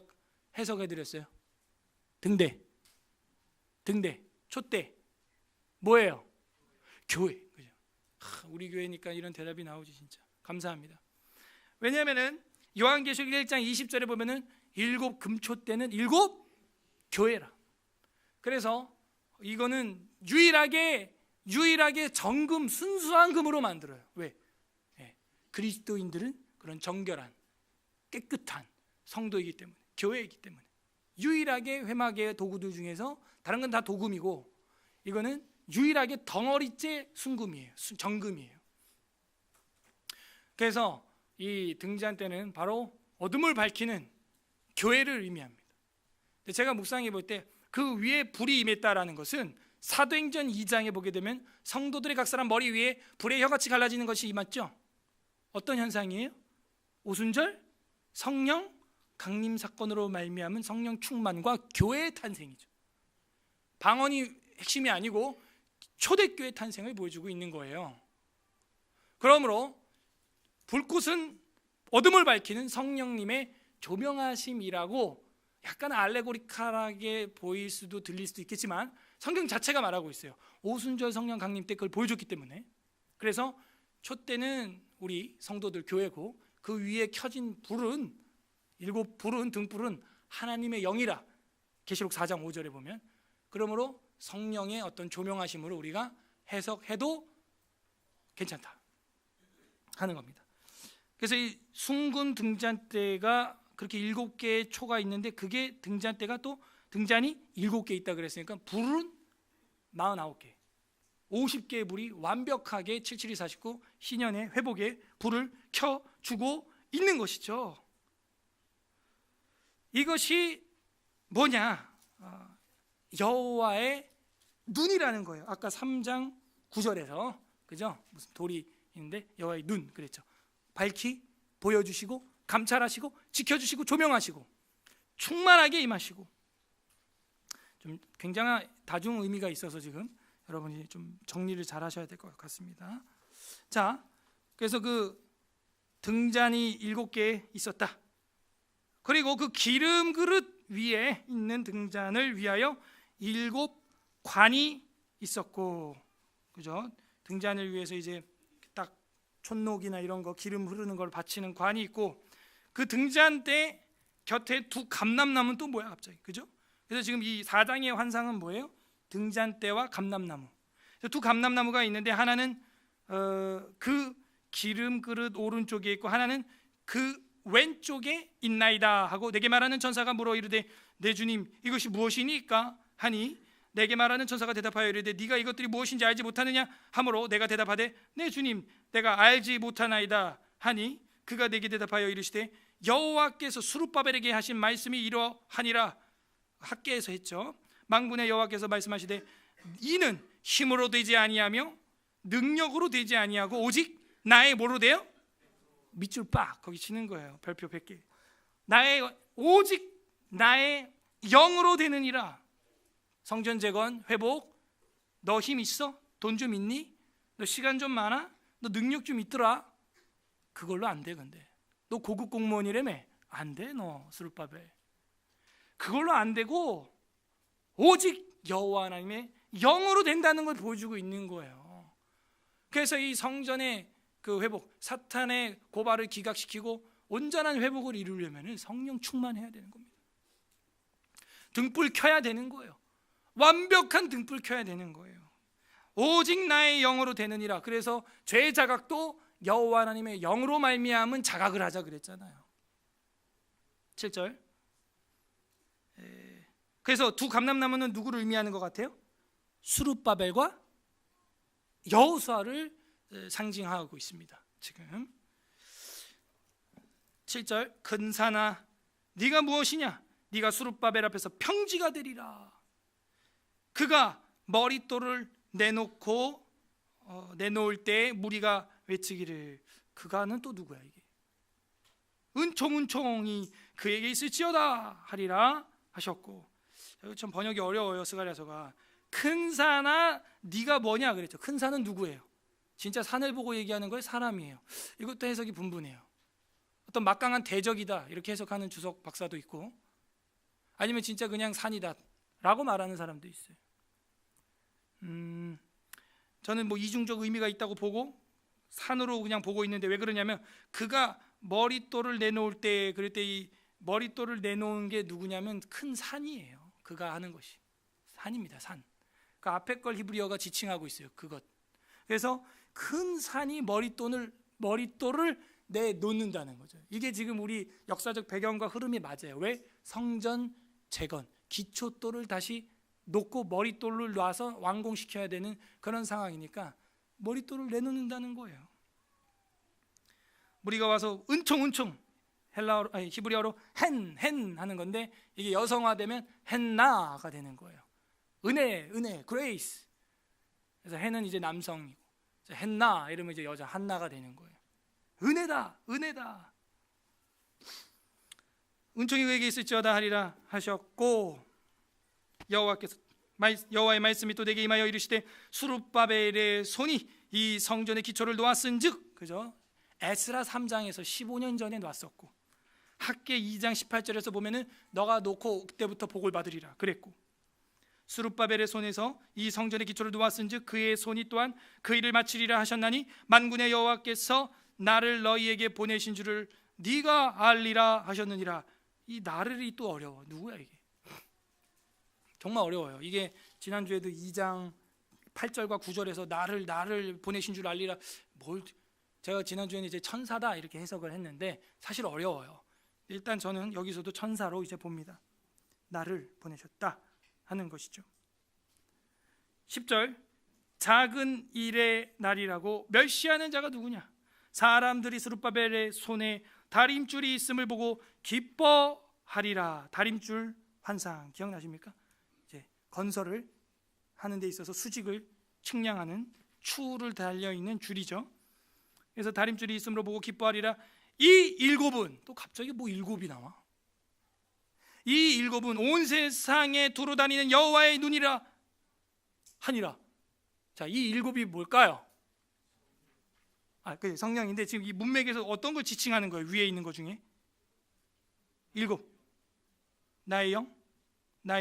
해석해 드렸어요? 등대, 촛대, 뭐예요? 교회, 그죠? 우리 교회니까 이런 대답이 나오지. 진짜 감사합니다. 왜냐하면은 요한계시록 1장 20절에 보면은 7 금촛대는 7 교회라. 그래서 이거는 유일하게 정금, 순수한 금으로 만들어요. 왜? 그리스도인들은 그런 정결한 깨끗한 성도이기 때문에, 교회이기 때문에. 유일하게 회막의 도구들 중에서 다른 건 다 도금이고 이거는 유일하게 덩어리째 순금이에요. 정금이에요. 그래서 이 등잔대는 바로 어둠을 밝히는 교회를 의미합니다. 제가 묵상해 볼 때 그 위에 불이 임했다라는 것은 사도행전 2장에 보게 되면 성도들의 각 사람 머리 위에 불의 혀같이 갈라지는 것이 임했죠. 어떤 현상이에요? 오순절 성령 강림 사건으로 말미암은 성령 충만과 교회의 탄생이죠. 방언이 핵심이 아니고 초대교회 탄생을 보여주고 있는 거예요. 그러므로 불꽃은 어둠을 밝히는 성령님의 조명하심이라고 약간 알레고리컬하게 보일 수도 들릴 수도 있겠지만 성경 자체가 말하고 있어요. 오순절 성령 강림 때 그걸 보여줬기 때문에. 그래서 촛대는 우리 성도들 교회고 그 위에 켜진 불은 7 불은 등불은 하나님의 영이라 계시록 4장 5절에 보면. 그러므로 성령의 어떤 조명하심으로 우리가 해석해도 괜찮다 하는 겁니다. 그래서 이 숭금 등잔대가 그렇게 7개의 초가 있는데 그게 등잔대가 또 등잔이 7개 있다 그랬으니까 불은 49개 50개의 불이 완벽하게 77이 49 희년의 회복에 불을 켜주고 있는 것이죠. 이것이 뭐냐? 여호와의 눈이라는 거예요. 아까 3장 9절에서 그죠? 무슨 돌이 있는데 여호와의 눈 그랬죠. 밝히 보여주시고 감찰하시고 지켜주시고 조명하시고 충만하게 임하시고. 좀 굉장한 다중 의미가 있어서 지금 여러분이 좀 정리를 잘 하셔야 될 것 같습니다. 자, 그래서 그 등잔이 7개 있었다. 그리고 그 기름 그릇 위에 있는 등잔을 위하여 7 관이 있었고, 그죠? 등잔을 위해서 이제 딱 촛녹이나 이런 거 기름 흐르는 걸 받치는 관이 있고, 그 등잔대 곁에 2 감람나무는 또 뭐야 갑자기, 그죠? 그래서 지금 이 4장의 환상은 뭐예요? 등잔대와 감람나무. 2 감람나무가 있는데 하나는 그 기름 그릇 오른쪽에 있고 하나는 그 왼쪽에 있나이다 하고 내게 말하는 천사가 물어 이르되 내 주님 이것이 무엇이니까 하니 내게 말하는 천사가 대답하여 이르되 네가 이것들이 무엇인지 알지 못하느냐 하므로 내가 대답하되 내 주님 내가 알지 못하나이다 하니 그가 내게 대답하여 이르시되 여호와께서 스룹바벨에게 하신 말씀이 이러하니라. 학계에서 했죠. 만군의 여호와께서 말씀하시되 이는 힘으로 되지 아니하며 능력으로 되지 아니하고 오직 나의 뭐로 돼요? 밑줄 빡 거기 치는 거예요. 별표 100개. 오직 나의 영으로 되느니라. 성전 재건 회복. 너 힘 있어? 돈 좀 있니? 너 시간 좀 많아? 너 능력 좀 있더라? 그걸로 안 돼. 근데 너 고급 공무원이라며? 안 돼. 너 스룹바벨 그걸로 안 되고 오직 여호와 하나님의 영으로 된다는 걸 보여주고 있는 거예요. 그래서 이 성전의 그 회복, 사탄의 고발을 기각시키고 온전한 회복을 이루려면 성령 충만해야 되는 겁니다. 등불 켜야 되는 거예요. 완벽한 등불 켜야 되는 거예요. 오직 나의 영으로 되느니라. 그래서 죄 자각도 여호와 하나님의 영으로 말미암은 자각을 하자 그랬잖아요. 7절. 그래서 두 감람나무는 누구를 의미하는 것 같아요? 스룹바벨과 여호수아를 상징하고 있습니다. 지금 7절. 큰 산아 네가 무엇이냐? 네가 스룹바벨 앞에서 평지가 되리라. 그가 머릿돌을 내놓을 때 무리가 외치기를. 그가는 또 누구야 이게? 은총이 그에게 있을지어다 하리라 하셨고. 여기 좀 번역이 어려워요. 스가랴서가. 큰 산아 네가 뭐냐 그랬죠. 큰 산은 누구예요? 진짜 산을 보고 얘기하는 거예요? 사람이에요? 이것도 해석이 분분해요. 어떤 막강한 대적이다 이렇게 해석하는 주석 박사도 있고, 아니면 진짜 그냥 산이다 라고 말하는 사람도 있어요. 저는 뭐 이중적 의미가 있다고 보고 산으로 그냥 보고 있는데, 왜 그러냐면 그가 머릿돌을 내놓을 때, 그럴 때 이 머릿돌을 내놓은 게 누구냐면 큰 산이에요. 그가 하는 것이 산입니다. 산. 그 앞에 걸 히브리어가 지칭하고 있어요. 그것. 그래서 큰 산이 머릿돌을 내놓는다는 거죠. 이게 지금 우리 역사적 배경과 흐름이 맞아요. 왜? 성전 재건, 기초돌을 다시 놓고 머릿돌을 놔서 완공시켜야 되는 그런 상황이니까 머릿돌을 내놓는다는 거예요. 우리가 와서 은총 히브리어로 헨 하는 건데, 이게 여성화되면 헨나가 되는 거예요. 은혜, 그레이스. 그래서 헨은 이제 남성이고, 헨나 이러면 이제 여자 한나가 되는 거예요. 은혜다. 은총이 그에게 있을지어다 하리라 하셨고, 여호와의 말씀이 또 내게 임하여 이르시되 스룹바벨의 손이 이 성전의 기초를 놓았은즉, 그죠? 에스라 3장에서 15년 전에 놨었고, 학개 2장 18절에서 보면은 너가 놓고 그때부터 복을 받으리라 그랬고, 스룹바벨의 손에서 이 성전의 기초를 놓았은즉 그의 손이 또한 그 일을 마치리라 하셨나니 만군의 여호와께서 나를 너희에게 보내신 줄을 네가 알리라 하셨느니라. 이 나를이 또 어려워. 누구야 이게? 정말 어려워요. 이게 지난주에도 2장 8절과 9절에서 나를 보내신 줄 알리라. 제가 지난주에는 이제 천사다 이렇게 해석을 했는데 사실 어려워요. 일단 저는 여기서도 천사로 이제 봅니다. 나를 보내셨다 하는 것이죠. 10절. 작은 일의 날이라고 멸시하는 자가 누구냐? 사람들이 스룹바벨의 손에 다림줄이 있음을 보고 기뻐하리라. 다림줄 환상 기억나십니까? 이제 건설을 하는 데 있어서 수직을 측량하는 추를 달려있는 줄이죠. 그래서 다림줄이 있음으로 보고 기뻐하리라. 이 일곱은, 또 갑자기 뭐 일곱이 나와? 이 일곱은 온 세상에 두루 다니는 여호와의 눈이라 하니라. 자, 이 일곱이 뭘까요? 그 성령인데 지금 이 문맥에서 어떤 걸 지칭하는 거예요? 위에 있는 것 중에 일곱. 나의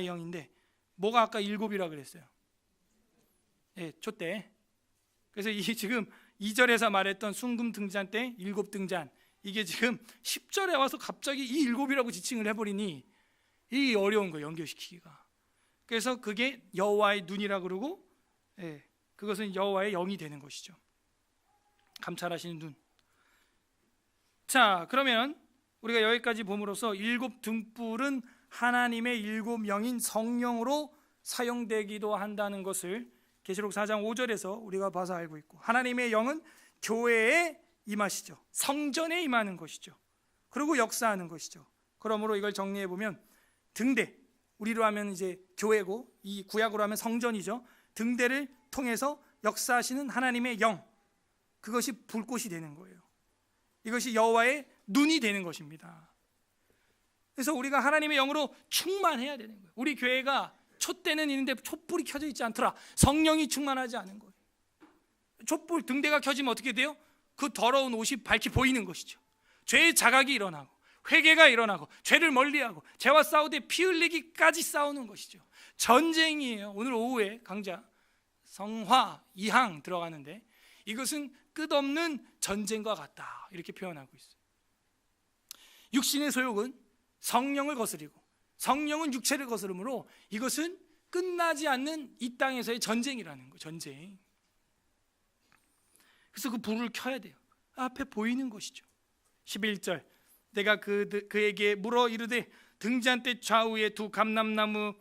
영인데 뭐가 아까 일곱이라 그랬어요? 예, 촛대. 그래서 이 지금 2절에서 말했던 순금 등잔 때 일곱 등잔, 이게 지금 10절에 와서 갑자기 이 일곱이라고 지칭을 해버리니 이 어려운 거예요, 연결시키기가. 그래서 그게 여호와의 눈이라 그러고, 예, 그것은 여호와의 영이 되는 것이죠. 감찰하시는 눈. 자, 그러면 우리가 여기까지 봄으로써 일곱 등불은 하나님의 일곱 영인 성령으로 사용되기도 한다는 것을 계시록 4장 5절에서 우리가 봐서 알고 있고, 하나님의 영은 교회에 임하시죠. 성전에 임하는 것이죠. 그리고 역사하는 것이죠. 그러므로 이걸 정리해 보면 등대, 우리로 하면 이제 교회고, 이 구약으로 하면 성전이죠. 등대를 통해서 역사하시는 하나님의 영, 그것이 불꽃이 되는 거예요. 이것이 여호와의 눈이 되는 것입니다. 그래서 우리가 하나님의 영으로 충만해야 되는 거예요. 우리 교회가 촛대는 있는데 촛불이 켜져 있지 않더라. 성령이 충만하지 않은 거예요. 촛불 등대가 켜지면 어떻게 돼요? 그 더러운 옷이 밝히 보이는 것이죠. 죄의 자각이 일어나고 회개가 일어나고 죄를 멀리하고 죄와 싸우되 피 흘리기까지 싸우는 것이죠. 전쟁이에요. 오늘 오후에 강좌 성화 2항 들어가는데 이것은 끝없는 전쟁과 같다 이렇게 표현하고 있어요. 육신의 소욕은 성령을 거스리고 성령은 육체를 거스르므로 이것은 끝나지 않는 이 땅에서의 전쟁이라는 거예요. 전쟁. 그래서 그 불을 켜야 돼요. 앞에 보이는 것이죠. 11절 내가 그에게 물어 이르되 등잔대 좌우에 두 감람나무는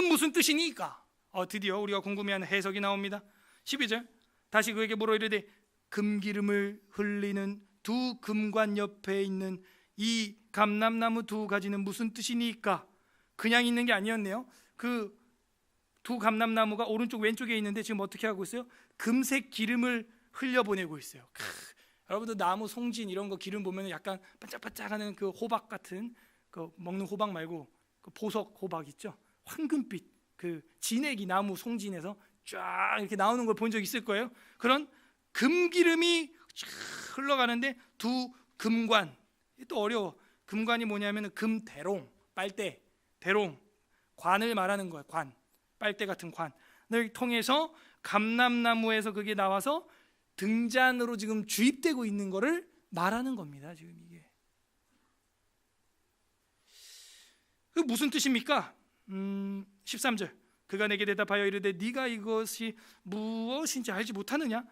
무슨 뜻이니까? 드디어 우리가 궁금해하는 해석이 나옵니다. 12절 다시 그에게 물어 이르되 금기름을 흘리는 두 금관 옆에 있는 이 감람나무 두 가지는 무슨 뜻이니까? 그냥 있는 게 아니었네요. 그 두 감람나무가 오른쪽 왼쪽에 있는데 지금 어떻게 하고 있어요? 금색 기름을 흘려보내고 있어요. 여러분들 나무 송진 이런 거 기름 보면 약간 반짝반짝하는 그 호박 같은 그 먹는 호박 말고 그 보석 호박 있죠? 황금빛 그 진액이 나무 송진에서 쫙 이렇게 나오는 걸 본 적 있을 거예요. 그런 금기름이 쫙 흘러가는데 두 금관, 또 어려워. 금관이 뭐냐면 금대롱, 빨대, 대롱, 관을 말하는 거예요. 관, 빨대 같은 관을 통해서 감람나무에서 그게 나와서 등잔으로 지금 주입되고 있는 것을 말하는 겁니다. 지금 이게 그 무슨 뜻입니까? 13절 그가 내게 대답하여 이르되 네가 이것이 무엇인지 알지 못하느냐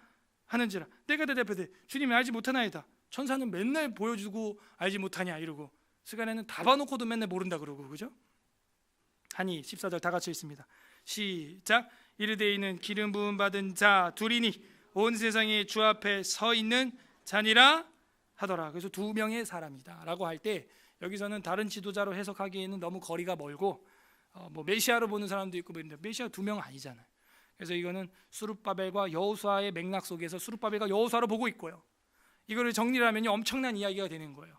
하는지라 내가 대답하되 주님이 알지 못하나이다. 천사는 맨날 보여주고 알지 못하냐 이러고 스가랴는 다 봐놓고도 맨날 모른다 그러고 그죠? 하니 14절 다 같이 읽습니다. 시작. 이르되 이는 기름 부음 받은 자 둘이니 온 세상에 주 앞에 서 있는 자니라 하더라. 그래서 두 명의 사람이다 라고 할 때 여기서는 다른 지도자로 해석하기에는 너무 거리가 멀고 뭐 메시아로 보는 사람도 있고 그런데 메시아 두 명 아니잖아요. 그래서 이거는 수룹바벨과 여호수아의 맥락 속에서 수룹바벨과 여호수아로 보고 있고요. 이거를 정리를 하면요 엄청난 이야기가 되는 거예요.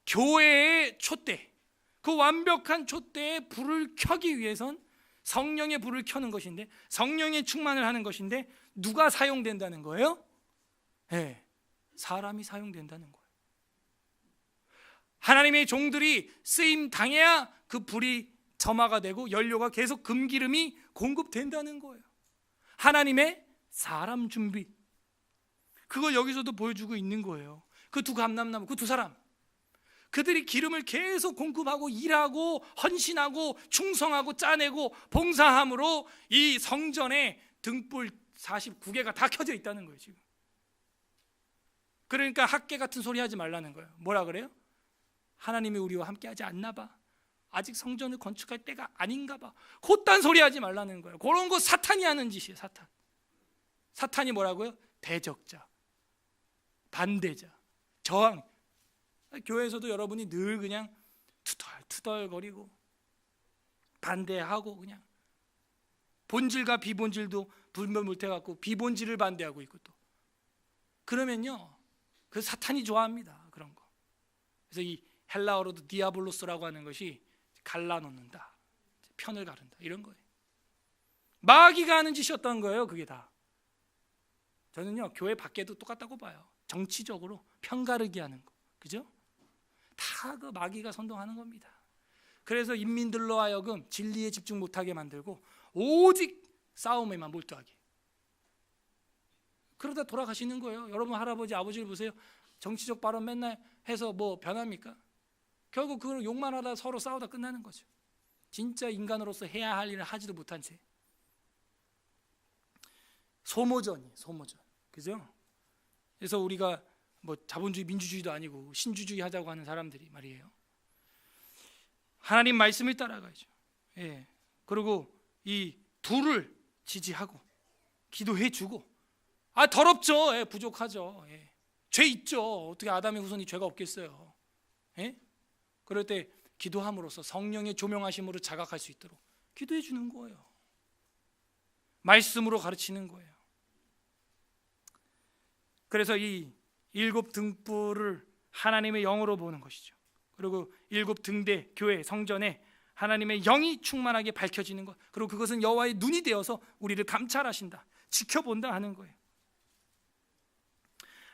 교회의 촛대, 그 완벽한 촛대에 불을 켜기 위해선 성령의 불을 켜는 것인데 성령의 충만을 하는 것인데 누가 사용된다는 거예요? 네, 사람이 사용된다는 거예요. 하나님의 종들이 쓰임 당해야 그 불이 점화가 되고 연료가 계속 금기름이 공급된다는 거예요. 하나님의 사람 준비, 그걸 여기서도 보여주고 있는 거예요. 그 두 감람나무, 그 두 사람, 그들이 기름을 계속 공급하고 일하고 헌신하고 충성하고 짜내고 봉사함으로 이 성전에 등불 49개가 다 켜져 있다는 거예요. 지금 그러니까 학계 같은 소리 하지 말라는 거예요. 뭐라 그래요? 하나님이 우리와 함께 하지 않나 봐, 아직 성전을 건축할 때가 아닌가 봐, 그딴 소리 하지 말라는 거예요. 그런 거 사탄이 하는 짓이에요. 사탄이 뭐라고요? 대적자, 반대자, 저항. 교회에서도 여러분이 늘 그냥 투덜투덜거리고 반대하고 그냥 본질과 비본질도 불면물태갖고 비본질을 반대하고 있고 또 그러면요 그 사탄이 좋아합니다. 그런 거. 그래서 이 헬라어로도 디아블로스라고 하는 것이 갈라놓는다, 편을 가른다 이런 거예요. 마귀가 하는 짓이었던 거예요. 그게 다. 저는요 교회 밖에도 똑같다고 봐요. 정치적으로 편가르기 하는 거, 그죠? 다 그 마귀가 선동하는 겁니다. 그래서 인민들로 하여금 진리에 집중 못하게 만들고 오직 싸움에만 몰두하게, 그러다 돌아가시는 거예요. 여러분 할아버지 아버지를 보세요. 정치적 발언 맨날 해서 뭐 변합니까? 결국 그걸 욕만 하다 서로 싸우다 끝나는 거죠. 진짜 인간으로서 해야 할 일을 하지도 못한 채 소모전이 소모전, 그죠? 그래서 우리가 뭐 자본주의 민주주의도 아니고 신주주의 하자고 하는 사람들이 말이에요, 하나님 말씀을 따라가야죠. 예. 그리고 이 불을 지지하고 기도해주고, 더럽죠. 예, 부족하죠. 예. 죄 있죠. 어떻게 아담의 후손이 죄가 없겠어요. 예? 그럴 때 기도함으로써 성령의 조명하심으로 자각할 수 있도록 기도해 주는 거예요. 말씀으로 가르치는 거예요. 그래서 이 7 등불을 하나님의 영으로 보는 것이죠. 그리고 7 등대 교회 성전에 하나님의 영이 충만하게 밝혀지는 것, 그리고 그것은 여호와의 눈이 되어서 우리를 감찰하신다, 지켜본다 하는 거예요.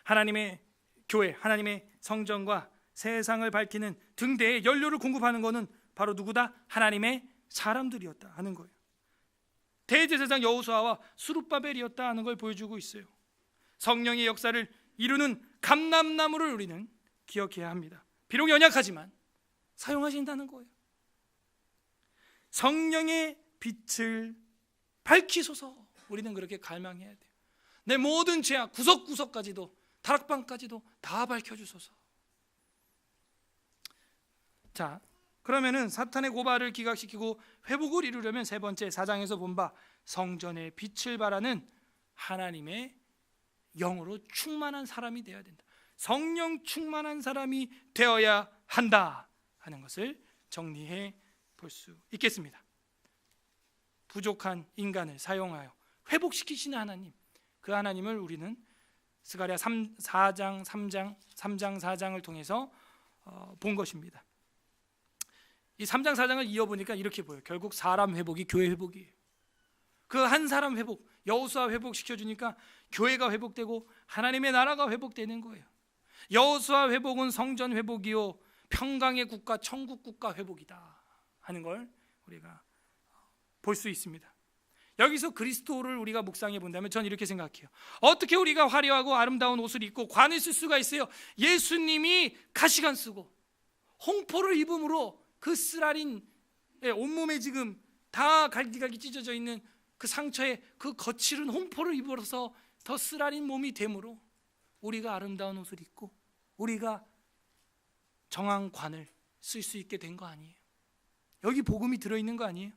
하나님의 교회, 하나님의 성전과 세상을 밝히는 등대에 연료를 공급하는 것은 바로 누구다? 하나님의 사람들이었다 하는 거예요. 대제사장 여호수아와 스룹바벨이었다 하는 걸 보여주고 있어요. 성령의 역사를 이루는 감람나무를 우리는 기억해야 합니다. 비록 연약하지만 사용하신다는 거예요. 성령의 빛을 밝히소서, 우리는 그렇게 갈망해야 돼요. 내 모든 죄악 구석구석까지도, 다락방까지도 다 밝혀주소서. 자, 그러면은 사탄의 고발을 기각시키고 회복을 이루려면 세 번째, 4장에서 본 바 성전의 빛을 발하는 하나님의 영으로 충만한 사람이 되어야 된다. 성령 충만한 사람이 되어야 한다 하는 것을 정리해 볼 수 있겠습니다. 부족한 인간을 사용하여 회복시키시는 하나님, 그 하나님을 우리는 스가랴 4장 4장을 통해서 본 것입니다. 이 3장 4장을 이어보니까 이렇게 보여요. 결국 사람 회복이 교회 회복이에요. 그 한 사람 회복, 여호수아 회복시켜주니까 교회가 회복되고 하나님의 나라가 회복되는 거예요. 여호수아 회복은 성전 회복이요 평강의 국가, 천국 국가 회복이다 하는 걸 우리가 볼 수 있습니다. 여기서 그리스도를 우리가 묵상해 본다면 전 이렇게 생각해요. 어떻게 우리가 화려하고 아름다운 옷을 입고 관을 쓸 수가 있어요? 예수님이 가시관 쓰고 홍포를 입음으로 그 쓰라린 온몸에 지금 다 갈기갈기 찢어져 있는 그 상처에 그 거칠은 홍포를 입어서 더 쓰라린 몸이 되므로 우리가 아름다운 옷을 입고 우리가 정한 관을 쓸 수 있게 된 거 아니에요? 여기 복음이 들어있는 거 아니에요?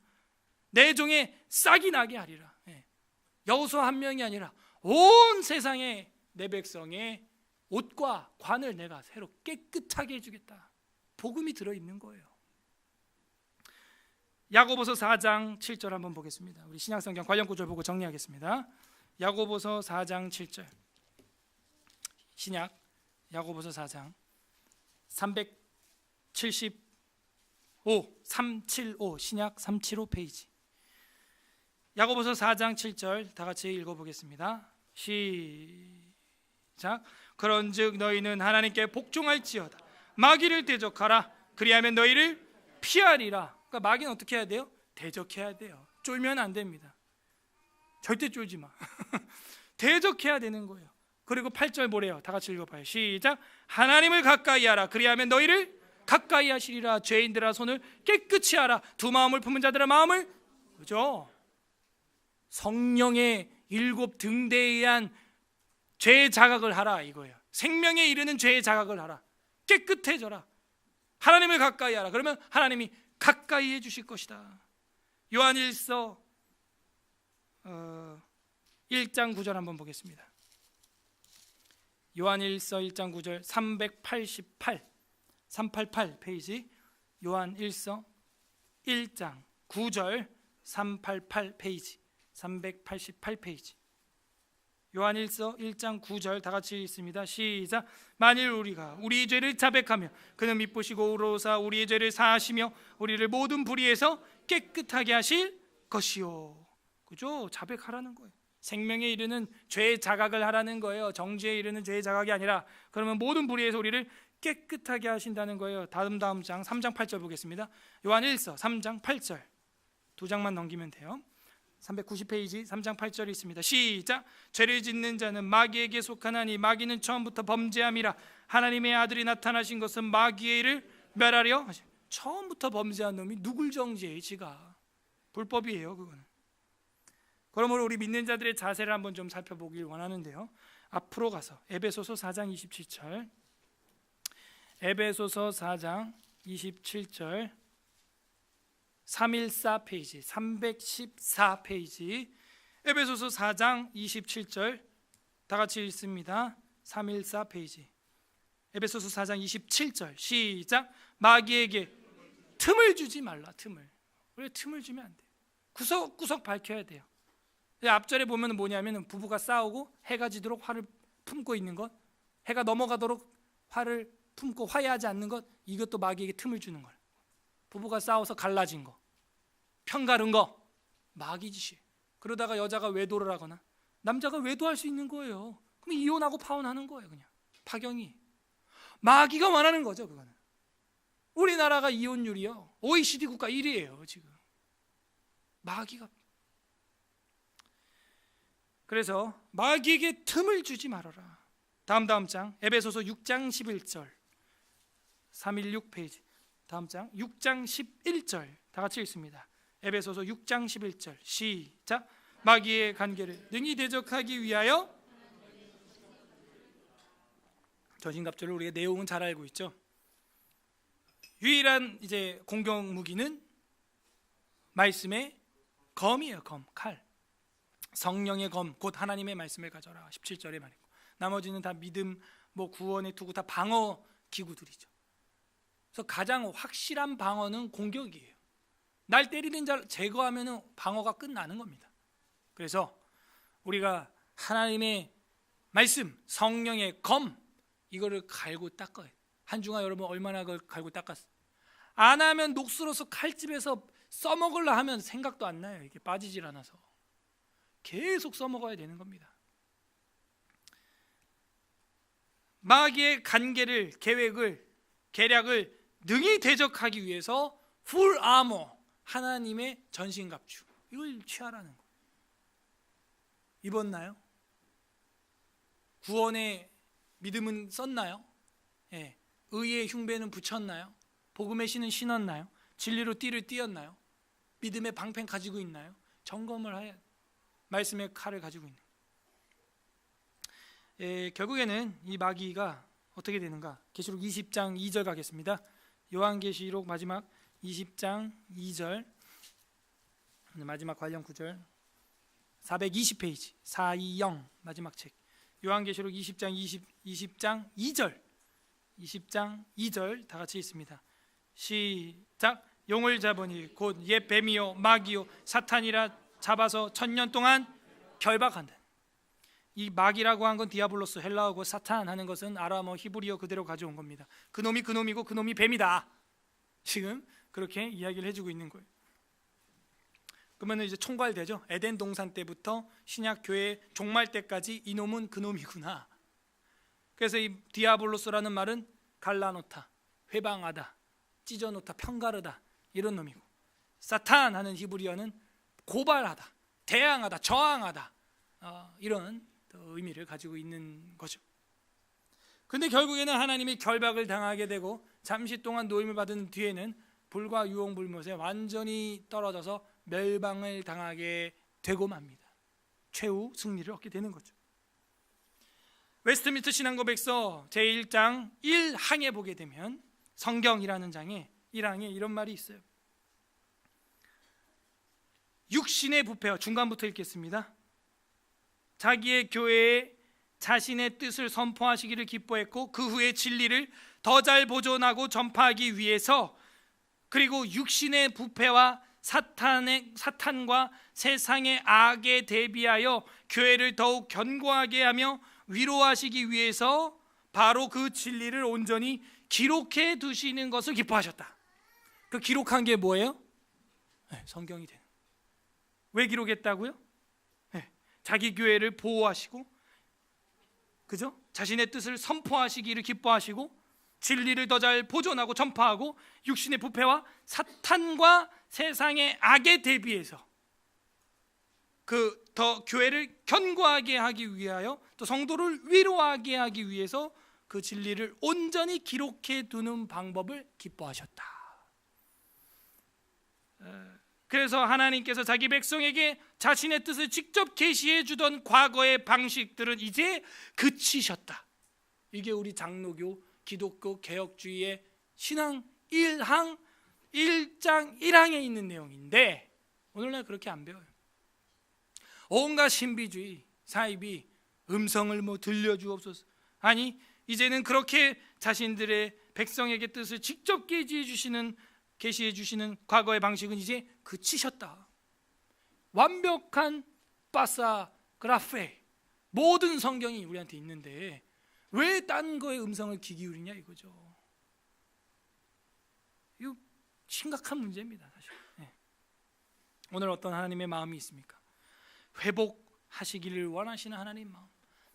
내 종에 싹이 나게 하리라. 여호수아 한 명이 아니라 온 세상의 내 백성의 옷과 관을 내가 새로 깨끗하게 해주겠다. 복음이 들어있는 거예요. 야고보서 4장 7절 한번 보겠습니다. 우리 신약성경 관련 구절 보고 정리하겠습니다. 야고보서 4장 7절, 신약 야고보서 4장 375 신약 375 페이지. 야고보서 4장 7절 다 같이 읽어보겠습니다. 시작. 그런즉 너희는 하나님께 복종할지어다. 마귀를 대적하라. 그리하면 너희를 피하리라. 그러니까 마귀는 어떻게 해야 돼요? 대적해야 돼요. 쫄면 안 됩니다. 절대 쫄지 마. 대적해야 되는 거예요. 그리고 8절 뭐래요? 다 같이 읽어봐요. 시작. 하나님을 가까이 하라. 그리하면 너희를 가까이 하시리라. 죄인들아 손을 깨끗이 하라. 두 마음을 품은 자들의 마음을, 그죠? 성령의 7 등대에 의한 죄 자각을 하라 이거예요. 생명에 이르는 죄 자각을 하라. 깨끗해져라. 하나님을 가까이 하라. 그러면 하나님이 가까이 해주실 것이다. 요한일서 1장 9절 한번 보겠습니다. 요한일서 1장 9절 388 페이지. 요한일서 1장 9절 388 페이지, 388 페이지. 요한일서 1장 9절 다 같이 읽습니다. 시작. 만일 우리가 우리의 죄를 자백하며 그는 미쁘시고 의로우사 우리의 죄를 사하시며 우리를 모든 불의에서 깨끗하게 하실 것이요. 그죠? 자백하라는 거예요. 생명에 이르는 죄의 자각을 하라는 거예요. 정죄에 이르는 죄의 자각이 아니라. 그러면 모든 불의에서 우리를 깨끗하게 하신다는 거예요. 다음 장 3장 8절 보겠습니다. 요한일서 3장 8절 두 장만 넘기면 돼요. 390페이지 3장 8절이 있습니다. 시작. 죄를 짓는 자는 마귀에게 속하나니 마귀는 처음부터 범죄함이라. 하나님의 아들이 나타나신 것은 마귀의 일을 멸하려. 처음부터 범죄한 놈이 누굴 정죄해? 지가. 불법이에요 그거는. 그러므로 우리 믿는 자들의 자세를 한번 좀 살펴보길 원하는데요. 앞으로 가서 에베소서 4장 27절, 에베소서 4장 27절 314 페이지, 314 페이지. 에베소서 4장 27절 다 같이 읽습니다. 314 페이지. 에베소서 4장 27절 시작. 마귀에게 틈을 주지 말라. 틈을. 왜 틈을 주면 안 돼요? 구석구석 밝혀야 돼요. 앞절에 보면 뭐냐면 부부가 싸우고 해가 지도록 화를 품고 있는 것, 해가 넘어가도록 화를 품고 화해하지 않는 것, 이것도 마귀에게 틈을 주는 거예요. 부부가 싸워서 갈라진 거, 편가른 거, 마귀 짓이에요. 그러다가 여자가 외도를 하거나 남자가 외도할 수 있는 거예요. 그럼 이혼하고 파혼하는 거예요. 그냥 파경이. 마귀가 원하는 거죠. 그거는. 우리나라가 이혼율이요 OECD 국가 1위예요 지금. 마귀가. 그래서 마귀에게 틈을 주지 말아라. 다음 장 에베소서 6장 11절 316 페이지. 다음 장 6장 11절 다 같이 읽습니다. 에베소서 6장 11절 시작. 마귀의 관계를 능히 대적하기 위하여. 전신갑주를 우리가 내용은 잘 알고 있죠. 유일한 이제 공격 무기는 말씀의 검이에요. 검, 칼. 성령의 검, 곧 하나님의 말씀을 가져라. 17절에 말했고, 나머지는 다 믿음, 구원의 투구, 다 방어 기구들이죠. 그래서 가장 확실한 방어는 공격이에요. 날 때리는 자를 제거하면 방어가 끝나는 겁니다. 그래서 우리가 하나님의 말씀, 성령의 검, 이거를 갈고 닦아요. 한 주간 여러분 얼마나 그걸 갈고 닦았어요? 안 하면 녹슬어서 칼집에서 써먹으려 하면 생각도 안 나요. 이게 빠지질 않아서 계속 써먹어야 되는 겁니다. 마귀의 간계를, 계획을, 계략을 능히 대적하기 위해서 풀 아머, 하나님의 전신갑주, 이걸 취하라는 거예요. 입었나요? 구원의 믿음은 썼나요? 예. 의의 흉배는 붙였나요? 복음의 신은 신었나요? 진리로 띠를 띄었나요? 믿음의 방패 가지고 있나요? 점검을 해야, 말씀의 칼을 가지고 있는. 결국에는 이 마귀가 어떻게 되는가? 계시록 20장 2절 가겠습니다. 요한계시록 마지막 20장 2절 마지막 관련 구절 420페이지 420 마지막 책 요한계시록 20장 2절 다 같이 있습니다. 시작. 용을 잡으니 곧 옛 뱀이요 마귀요 사탄이라 잡아서 1000년 동안 결박한다. 이 마귀라고 한 건 디아블로스, 헬라어고 사탄 하는 것은 아람어 히브리어 그대로 가져온 겁니다. 그놈이 그놈이고 그놈이 뱀이다. 지금 그렇게 이야기를 해주고 있는 거예요. 그러면 이제 총괄되죠. 에덴 동산 때부터 신약 교회 종말 때까지 이놈은 그놈이구나. 그래서 이 디아블로스라는 말은 갈라놓다, 회방하다, 찢어놓다, 편가르다, 이런 놈이고, 사탄 하는 히브리어는 고발하다, 대항하다, 저항하다, 이런 의미를 가지고 있는 거죠. 근데 결국에는 하나님이 결박을 당하게 되고 잠시 동안 노임을 받은 뒤에는 불과 유황불못에 완전히 떨어져서 멸망을 당하게 되고 맙니다. 최후 승리를 얻게 되는 거죠. 웨스트민스터 신앙고백서 제1장 1항에 보게 되면, 성경이라는 장에 1항에 이런 말이 있어요. 육신의 부패와, 중간부터 읽겠습니다. 자기의 교회에 자신의 뜻을 선포하시기를 기뻐했고 그 후에 진리를 더 잘 보존하고 전파하기 위해서, 그리고 육신의 부패와 사탄과 세상의 악에 대비하여 교회를 더욱 견고하게 하며 위로하시기 위해서 바로 그 진리를 온전히 기록해 두시는 것을 기뻐하셨다. 그 기록한 게 뭐예요? 성경이 되는. 왜 기록했다고요? 자기 교회를 보호하시고, 그죠? 자신의 뜻을 선포하시기를 기뻐하시고, 진리를 더 잘 보존하고 전파하고, 육신의 부패와 사탄과 세상의 악에 대비해서 그 더 교회를 견고하게 하기 위하여, 또 성도를 위로하게 하기 위해서 그 진리를 온전히 기록해 두는 방법을 기뻐하셨다. 그래서 하나님께서 자기 백성에게 자신의 뜻을 직접 계시해 주던 과거의 방식들은 이제 그치셨다. 이게 우리 장로교, 기독교 개혁주의의 신앙 1장 1항에 있는 내용인데, 오늘날 그렇게 안 배워요. 온갖 신비주의, 사이비, 음성을 들려주옵소서. 아니, 이제는 그렇게 자신들의 백성에게 뜻을 직접 계시해 주시는 과거의 방식은 이제 그치셨다. 완벽한 빠사 그라페 모든 성경이 우리한테 있는데 왜 딴 거에 음성을 귀 기울이냐 이거죠. 이거 심각한 문제입니다, 사실. 오늘 어떤 하나님의 마음이 있습니까? 회복하시기를 원하시는 하나님 마음,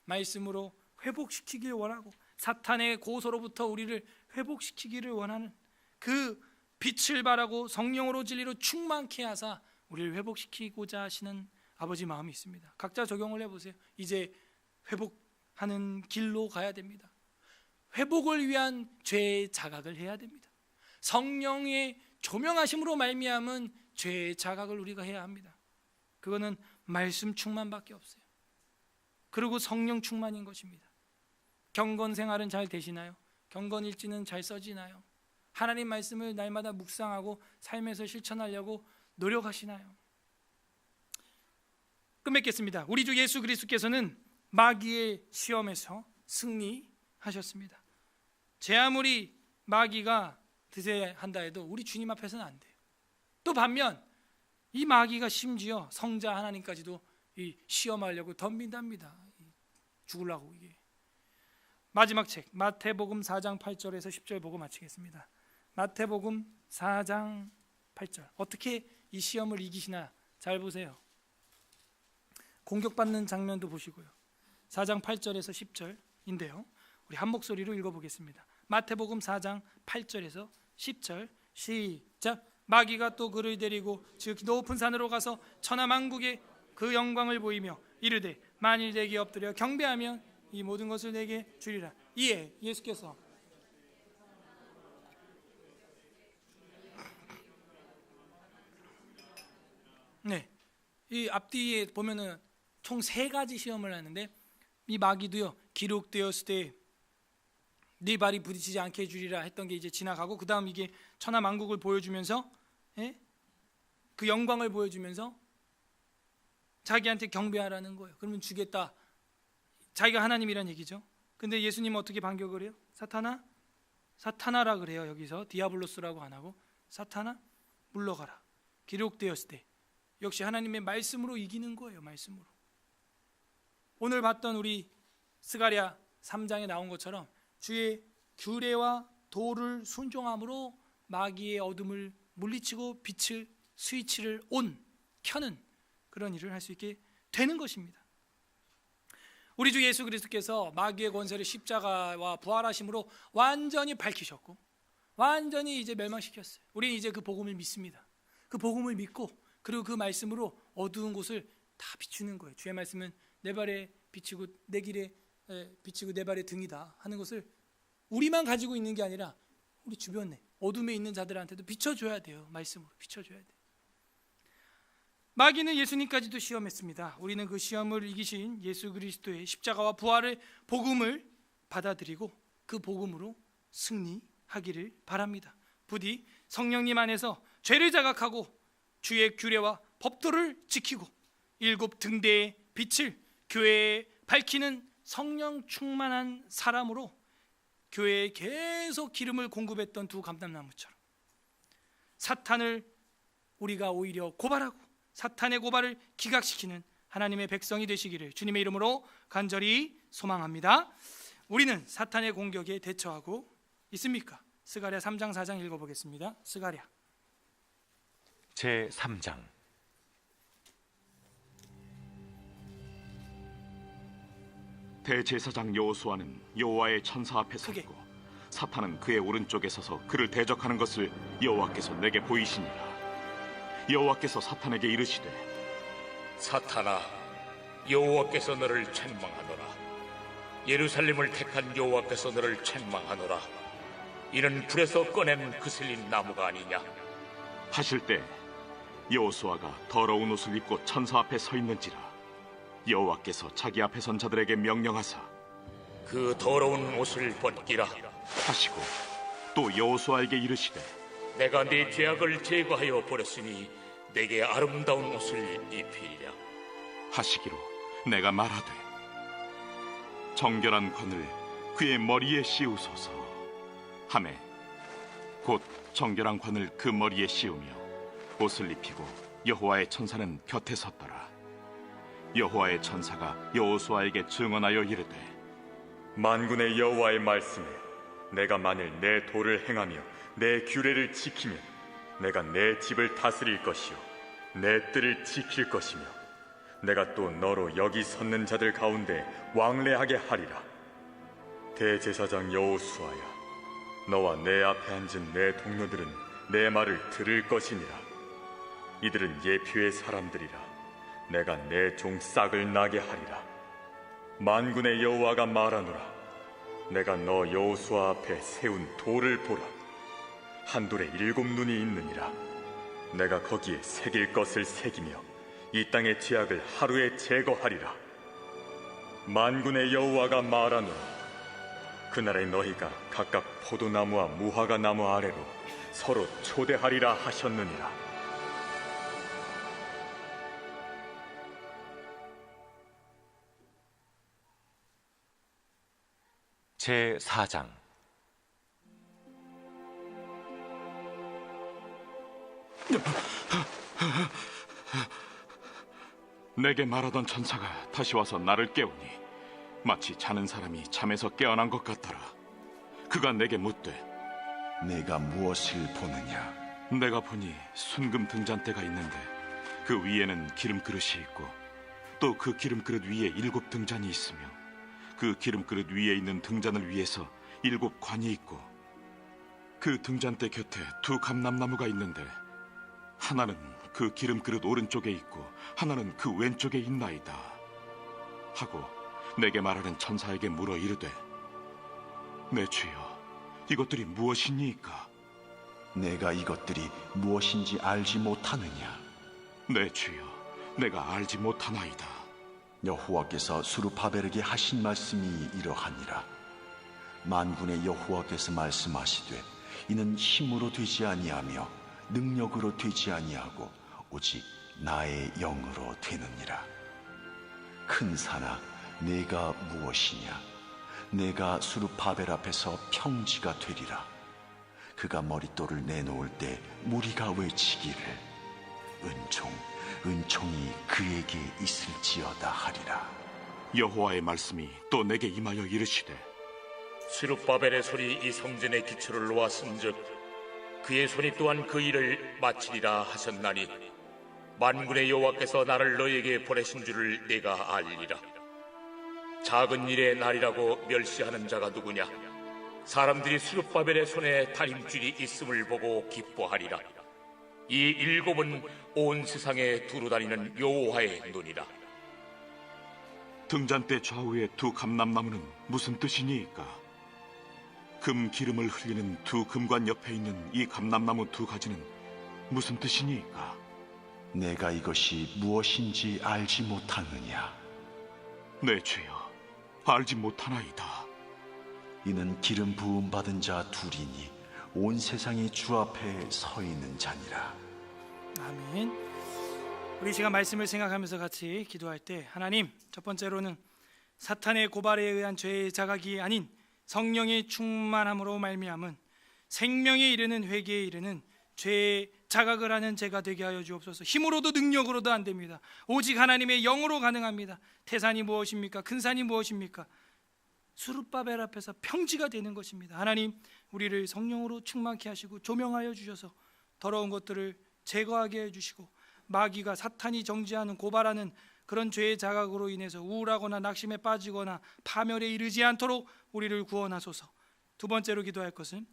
말씀으로 회복시키기를 원하고 사탄의 고소로부터 우리를 회복시키기를 원하는 그 빛을 발하고 성령으로 진리로 충만케 하사 우리를 회복시키고자 하시는 아버지 마음이 있습니다. 각자 적용을 해보세요. 이제 회복하는 길로 가야 됩니다. 회복을 위한 죄의 자각을 해야 됩니다. 성령의 조명하심으로 말미암은 죄의 자각을 우리가 해야 합니다. 그거는 말씀 충만밖에 없어요. 그리고 성령 충만인 것입니다. 경건 생활은 잘 되시나요? 경건 일지는 잘 써지나요? 하나님 말씀을 날마다 묵상하고 삶에서 실천하려고 노력하시나요? 끝맺겠습니다. 우리 주 예수 그리스도께서는 마귀의 시험에서 승리하셨습니다. 제 아무리 마귀가 드세한다 해도 우리 주님 앞에서는 안 돼요. 또 반면 이 마귀가 심지어 성자 하나님까지도 이 시험하려고 덤빈답니다. 죽으려고. 이게 마지막 책 마태복음 4장 8절에서 10절 보고 마치겠습니다. 마태복음 4장 8절. 어떻게 이 시험을 이기시나 잘 보세요. 공격받는 장면도 보시고요. 4장 8절에서 10절인데요. 우리 한 목소리로 읽어보겠습니다. 마태복음 4장 8절에서 10절 시작. 마귀가 또 그를 데리고 즉 높은 산으로 가서 천하만국의 그 영광을 보이며 이르되 만일 내게 엎드려 경배하면 이 모든 것을 내게 주리라. 이에 예수께서 이 앞뒤에 보면은 총 3가지 시험을 하는데 이 마귀도요 기록되었을 때 네 발이 부딪히지 않게 해주리라 했던 게 이제 지나가고 그 다음 이게 천하만국을 보여주면서 그 영광을 보여주면서 자기한테 경배하라는 거예요. 그러면 주겠다. 자기가 하나님이란 얘기죠. 근데 예수님은 어떻게 반격을 해요? 사탄아, 사탄아라 그래요. 여기서 디아블로스라고 안 하고 사탄아 물러가라. 기록되었을 때 역시 하나님의 말씀으로 이기는 거예요. 말씀으로. 오늘 봤던 우리 스가랴 3장에 나온 것처럼 주의 규례와 도를 순종함으로 마귀의 어둠을 물리치고 빛을 스위치를 켜는 그런 일을 할 수 있게 되는 것입니다. 우리 주 예수 그리스도께서 마귀의 권세를 십자가와 부활하심으로 완전히 밝히셨고 완전히 이제 멸망시켰어요. 우리는 이제 그 복음을 믿습니다. 그 복음을 믿고 그리고 그 말씀으로 어두운 곳을 다 비추는 거예요. 주의 말씀은 내 발에 비치고 내 길에 비치고 내 발의 등이다 하는 것을 우리만 가지고 있는 게 아니라 우리 주변에 어둠에 있는 자들한테도 비춰줘야 돼요. 말씀으로 비춰줘야 돼요. 마귀는 예수님까지도 시험했습니다. 우리는 그 시험을 이기신 예수 그리스도의 십자가와 부활의 복음을 받아들이고 그 복음으로 승리하기를 바랍니다. 부디 성령님 안에서 죄를 자각하고 주의 규례와 법도를 지키고 7 등대의 빛을 교회에 밝히는 성령 충만한 사람으로 교회에 계속 기름을 공급했던 두 감람나무처럼 사탄을 우리가 오히려 고발하고 사탄의 고발을 기각시키는 하나님의 백성이 되시기를 주님의 이름으로 간절히 소망합니다. 우리는 사탄의 공격에 대처하고 있습니까? 스가랴 3장 4장 읽어보겠습니다. 스가랴
제 3장. 대제사장 여호수아는 여호와의 천사 앞에 섰고 사탄은 그의 오른쪽에 서서 그를 대적하는 것을 여호와께서 내게 보이시니라. 여호와께서 사탄에게 이르시되
사탄아, 여호와께서 너를 책망하노라. 예루살렘을 택한 여호와께서 너를 책망하노라. 이는 불에서 꺼낸 그슬린 나무가 아니냐.
하실 때 여호수아가 더러운 옷을 입고 천사 앞에 서 있는지라. 여호와께서 자기 앞에 선 자들에게 명령하사
그 더러운 옷을 벗기라
하시고 또 여호수아에게 이르시되
내가 네 죄악을 제거하여 버렸으니 내게 아름다운 옷을 입히리라
하시기로 내가 말하되 정결한 관을 그의 머리에 씌우소서 하매 곧 정결한 관을 그 머리에 씌우며 옷을 입히고 여호와의 천사는 곁에 섰더라. 여호와의 천사가 여호수아에게 증언하여 이르되
만군의 여호와의 말씀에 내가 만일 내 도를 행하며 내 규례를 지키면 내가 내 집을 다스릴 것이요 내 뜰을 지킬 것이며 내가 또 너로 여기 섰는 자들 가운데 왕래하게 하리라. 대제사장 여호수아야, 너와 내 앞에 앉은 내 동료들은 내 말을 들을 것이니라. 이들은 예표의 사람들이라. 내가 내 종 싹을 나게 하리라. 만군의 여호와가 말하노라. 내가 너 여호수아 앞에 세운 돌을 보라. 한 돌에 7 눈이 있느니라. 내가 거기에 새길 것을 새기며 이 땅의 죄악을 하루에 제거하리라. 만군의 여호와가 말하노라. 그날에 너희가 각각 포도나무와 무화과 나무 아래로 서로 초대하리라 하셨느니라.
제4장.
내게 말하던 천사가 다시 와서 나를 깨우니 마치 자는 사람이 잠에서 깨어난 것 같더라. 그가 내게 묻되
내가 무엇을 보느냐?
내가 보니 순금 등잔대가 있는데 그 위에는 기름 그릇이 있고 또 그 기름 그릇 위에 7 등잔이 있으며 그 기름 그릇 위에 있는 등잔을 위에서 7 관이 있고 그 등잔대 곁에 2 감람나무가 있는데 하나는 그 기름 그릇 오른쪽에 있고 하나는 그 왼쪽에 있나이다 하고 내게 말하는 천사에게 물어 이르되 내 주여 이것들이 무엇이니까?
내가 이것들이 무엇인지 알지 못하느냐?
내 주여 내가 알지 못하나이다.
여호와께서 수르바벨에게 하신 말씀이 이러하니라. 만군의 여호와께서 말씀하시되 이는 힘으로 되지 아니하며 능력으로 되지 아니하고 오직 나의 영으로 되느니라. 큰 산아, 내가 무엇이냐? 내가 수르바벨 앞에서 평지가 되리라. 그가 머릿돌을 내놓을 때 무리가 외치기를 은총이 그에게 있을지어다 하리라.
여호와의 말씀이 또 내게 임하여 이르시되
스룹바벨의 손이 이 성전의 기초를 놓았은즉 그의 손이 또한 그 일을 마치리라 하셨나니 만군의 여호와께서 나를 너에게 보내신 줄을 내가 알리라. 작은 일의 날이라고 멸시하는 자가 누구냐? 사람들이 스룹바벨의 손에 다림줄이 있음을 보고 기뻐하리라. 이 7은 온 세상에 두루 다니는 여호와의 눈이라.
등잔대 좌우의 2 감람나무는 무슨 뜻이니까? 금 기름을 흘리는 2 금관 옆에 있는 이 감람나무 2 가지는 무슨 뜻이니까?
내가 이것이 무엇인지 알지 못하느냐?
내 주여 알지 못하나이다.
이는 기름 부음 받은 자 둘이니 온 세상이 주 앞에 서 있는 자니라.
아멘. 우리 시간 말씀을 생각하면서 같이 기도할 때 하나님, 첫 번째로는 사탄의 고발에 의한 죄의 자각이 아닌 성령의 충만함으로 말미암은 생명에 이르는 회개에 이르는 죄의 자각을 하는 죄가 되게 하여 주옵소서. 힘으로도 능력으로도 안 됩니다. 오직 하나님의 영으로 가능합니다. 태산이 무엇입니까? 큰 산이 무엇입니까? 수르바벨 앞에서 평지가 되는 것입니다. 하나님, 우리를 성령으로 충만케 하시고 조명하여 주셔서 더러운 것들을 제거하게 해주시고 마귀가 사탄이 정죄하는 고발하는 그런 죄의 자각으로 인해서 우울하거나 낙심에 빠지거나 파멸에 이르지 않도록 우리를 구원하소서. 두 번째로 기도할 것은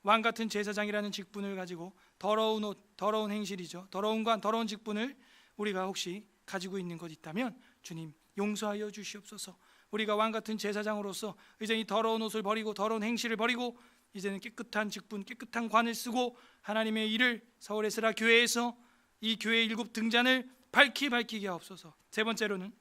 왕같은 제사장이라는 직분을 가지고 더러운 옷, 더러운 행실이죠. 더러운 관, 더러운 직분을 우리가 혹시 가지고 있는 것 있다면 주님 용서하여 주시옵소서. 우리가 왕같은 제사장으로서 이제 이 더러운 옷을 버리고 더러운 행실을 버리고 이제는 깨끗한 직분, 깨끗한 관을 쓰고 하나님의 일을 서울 에스라 교회에서 이 교회의 7 등잔을 밝히게 하옵소서. 세 번째로는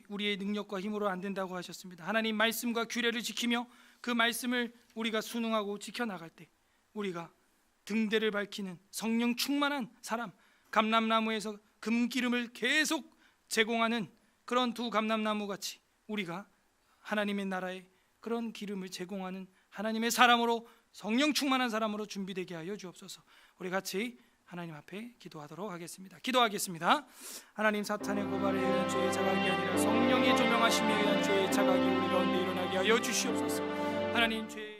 우리의 능력과 힘으로 안 된다고 하셨습니다. 하나님 말씀과 규례를 지키며 그 말씀을 우리가 순응하고 지켜나갈 때 우리가 등대를 밝히는 성령 충만한 사람, 감람나무에서 금기름을 계속 제공하는 그런 2 감람나무 같이 우리가 하나님의 나라에 그런 기름을 제공하는 하나님의 사람으로 성령 충만한 사람으로 준비되게 하여 주옵소서. 우리 같이 하나님 앞에 기도하도록 하겠습니다. 기도하겠습니다. 하나님, 사탄의 고발에 의한 죄의 자각이 아니라 성령의 조명하심에 의한 죄의 자각이 우리 가운데 일어나게 하여 주시옵소서. 하나님, 죄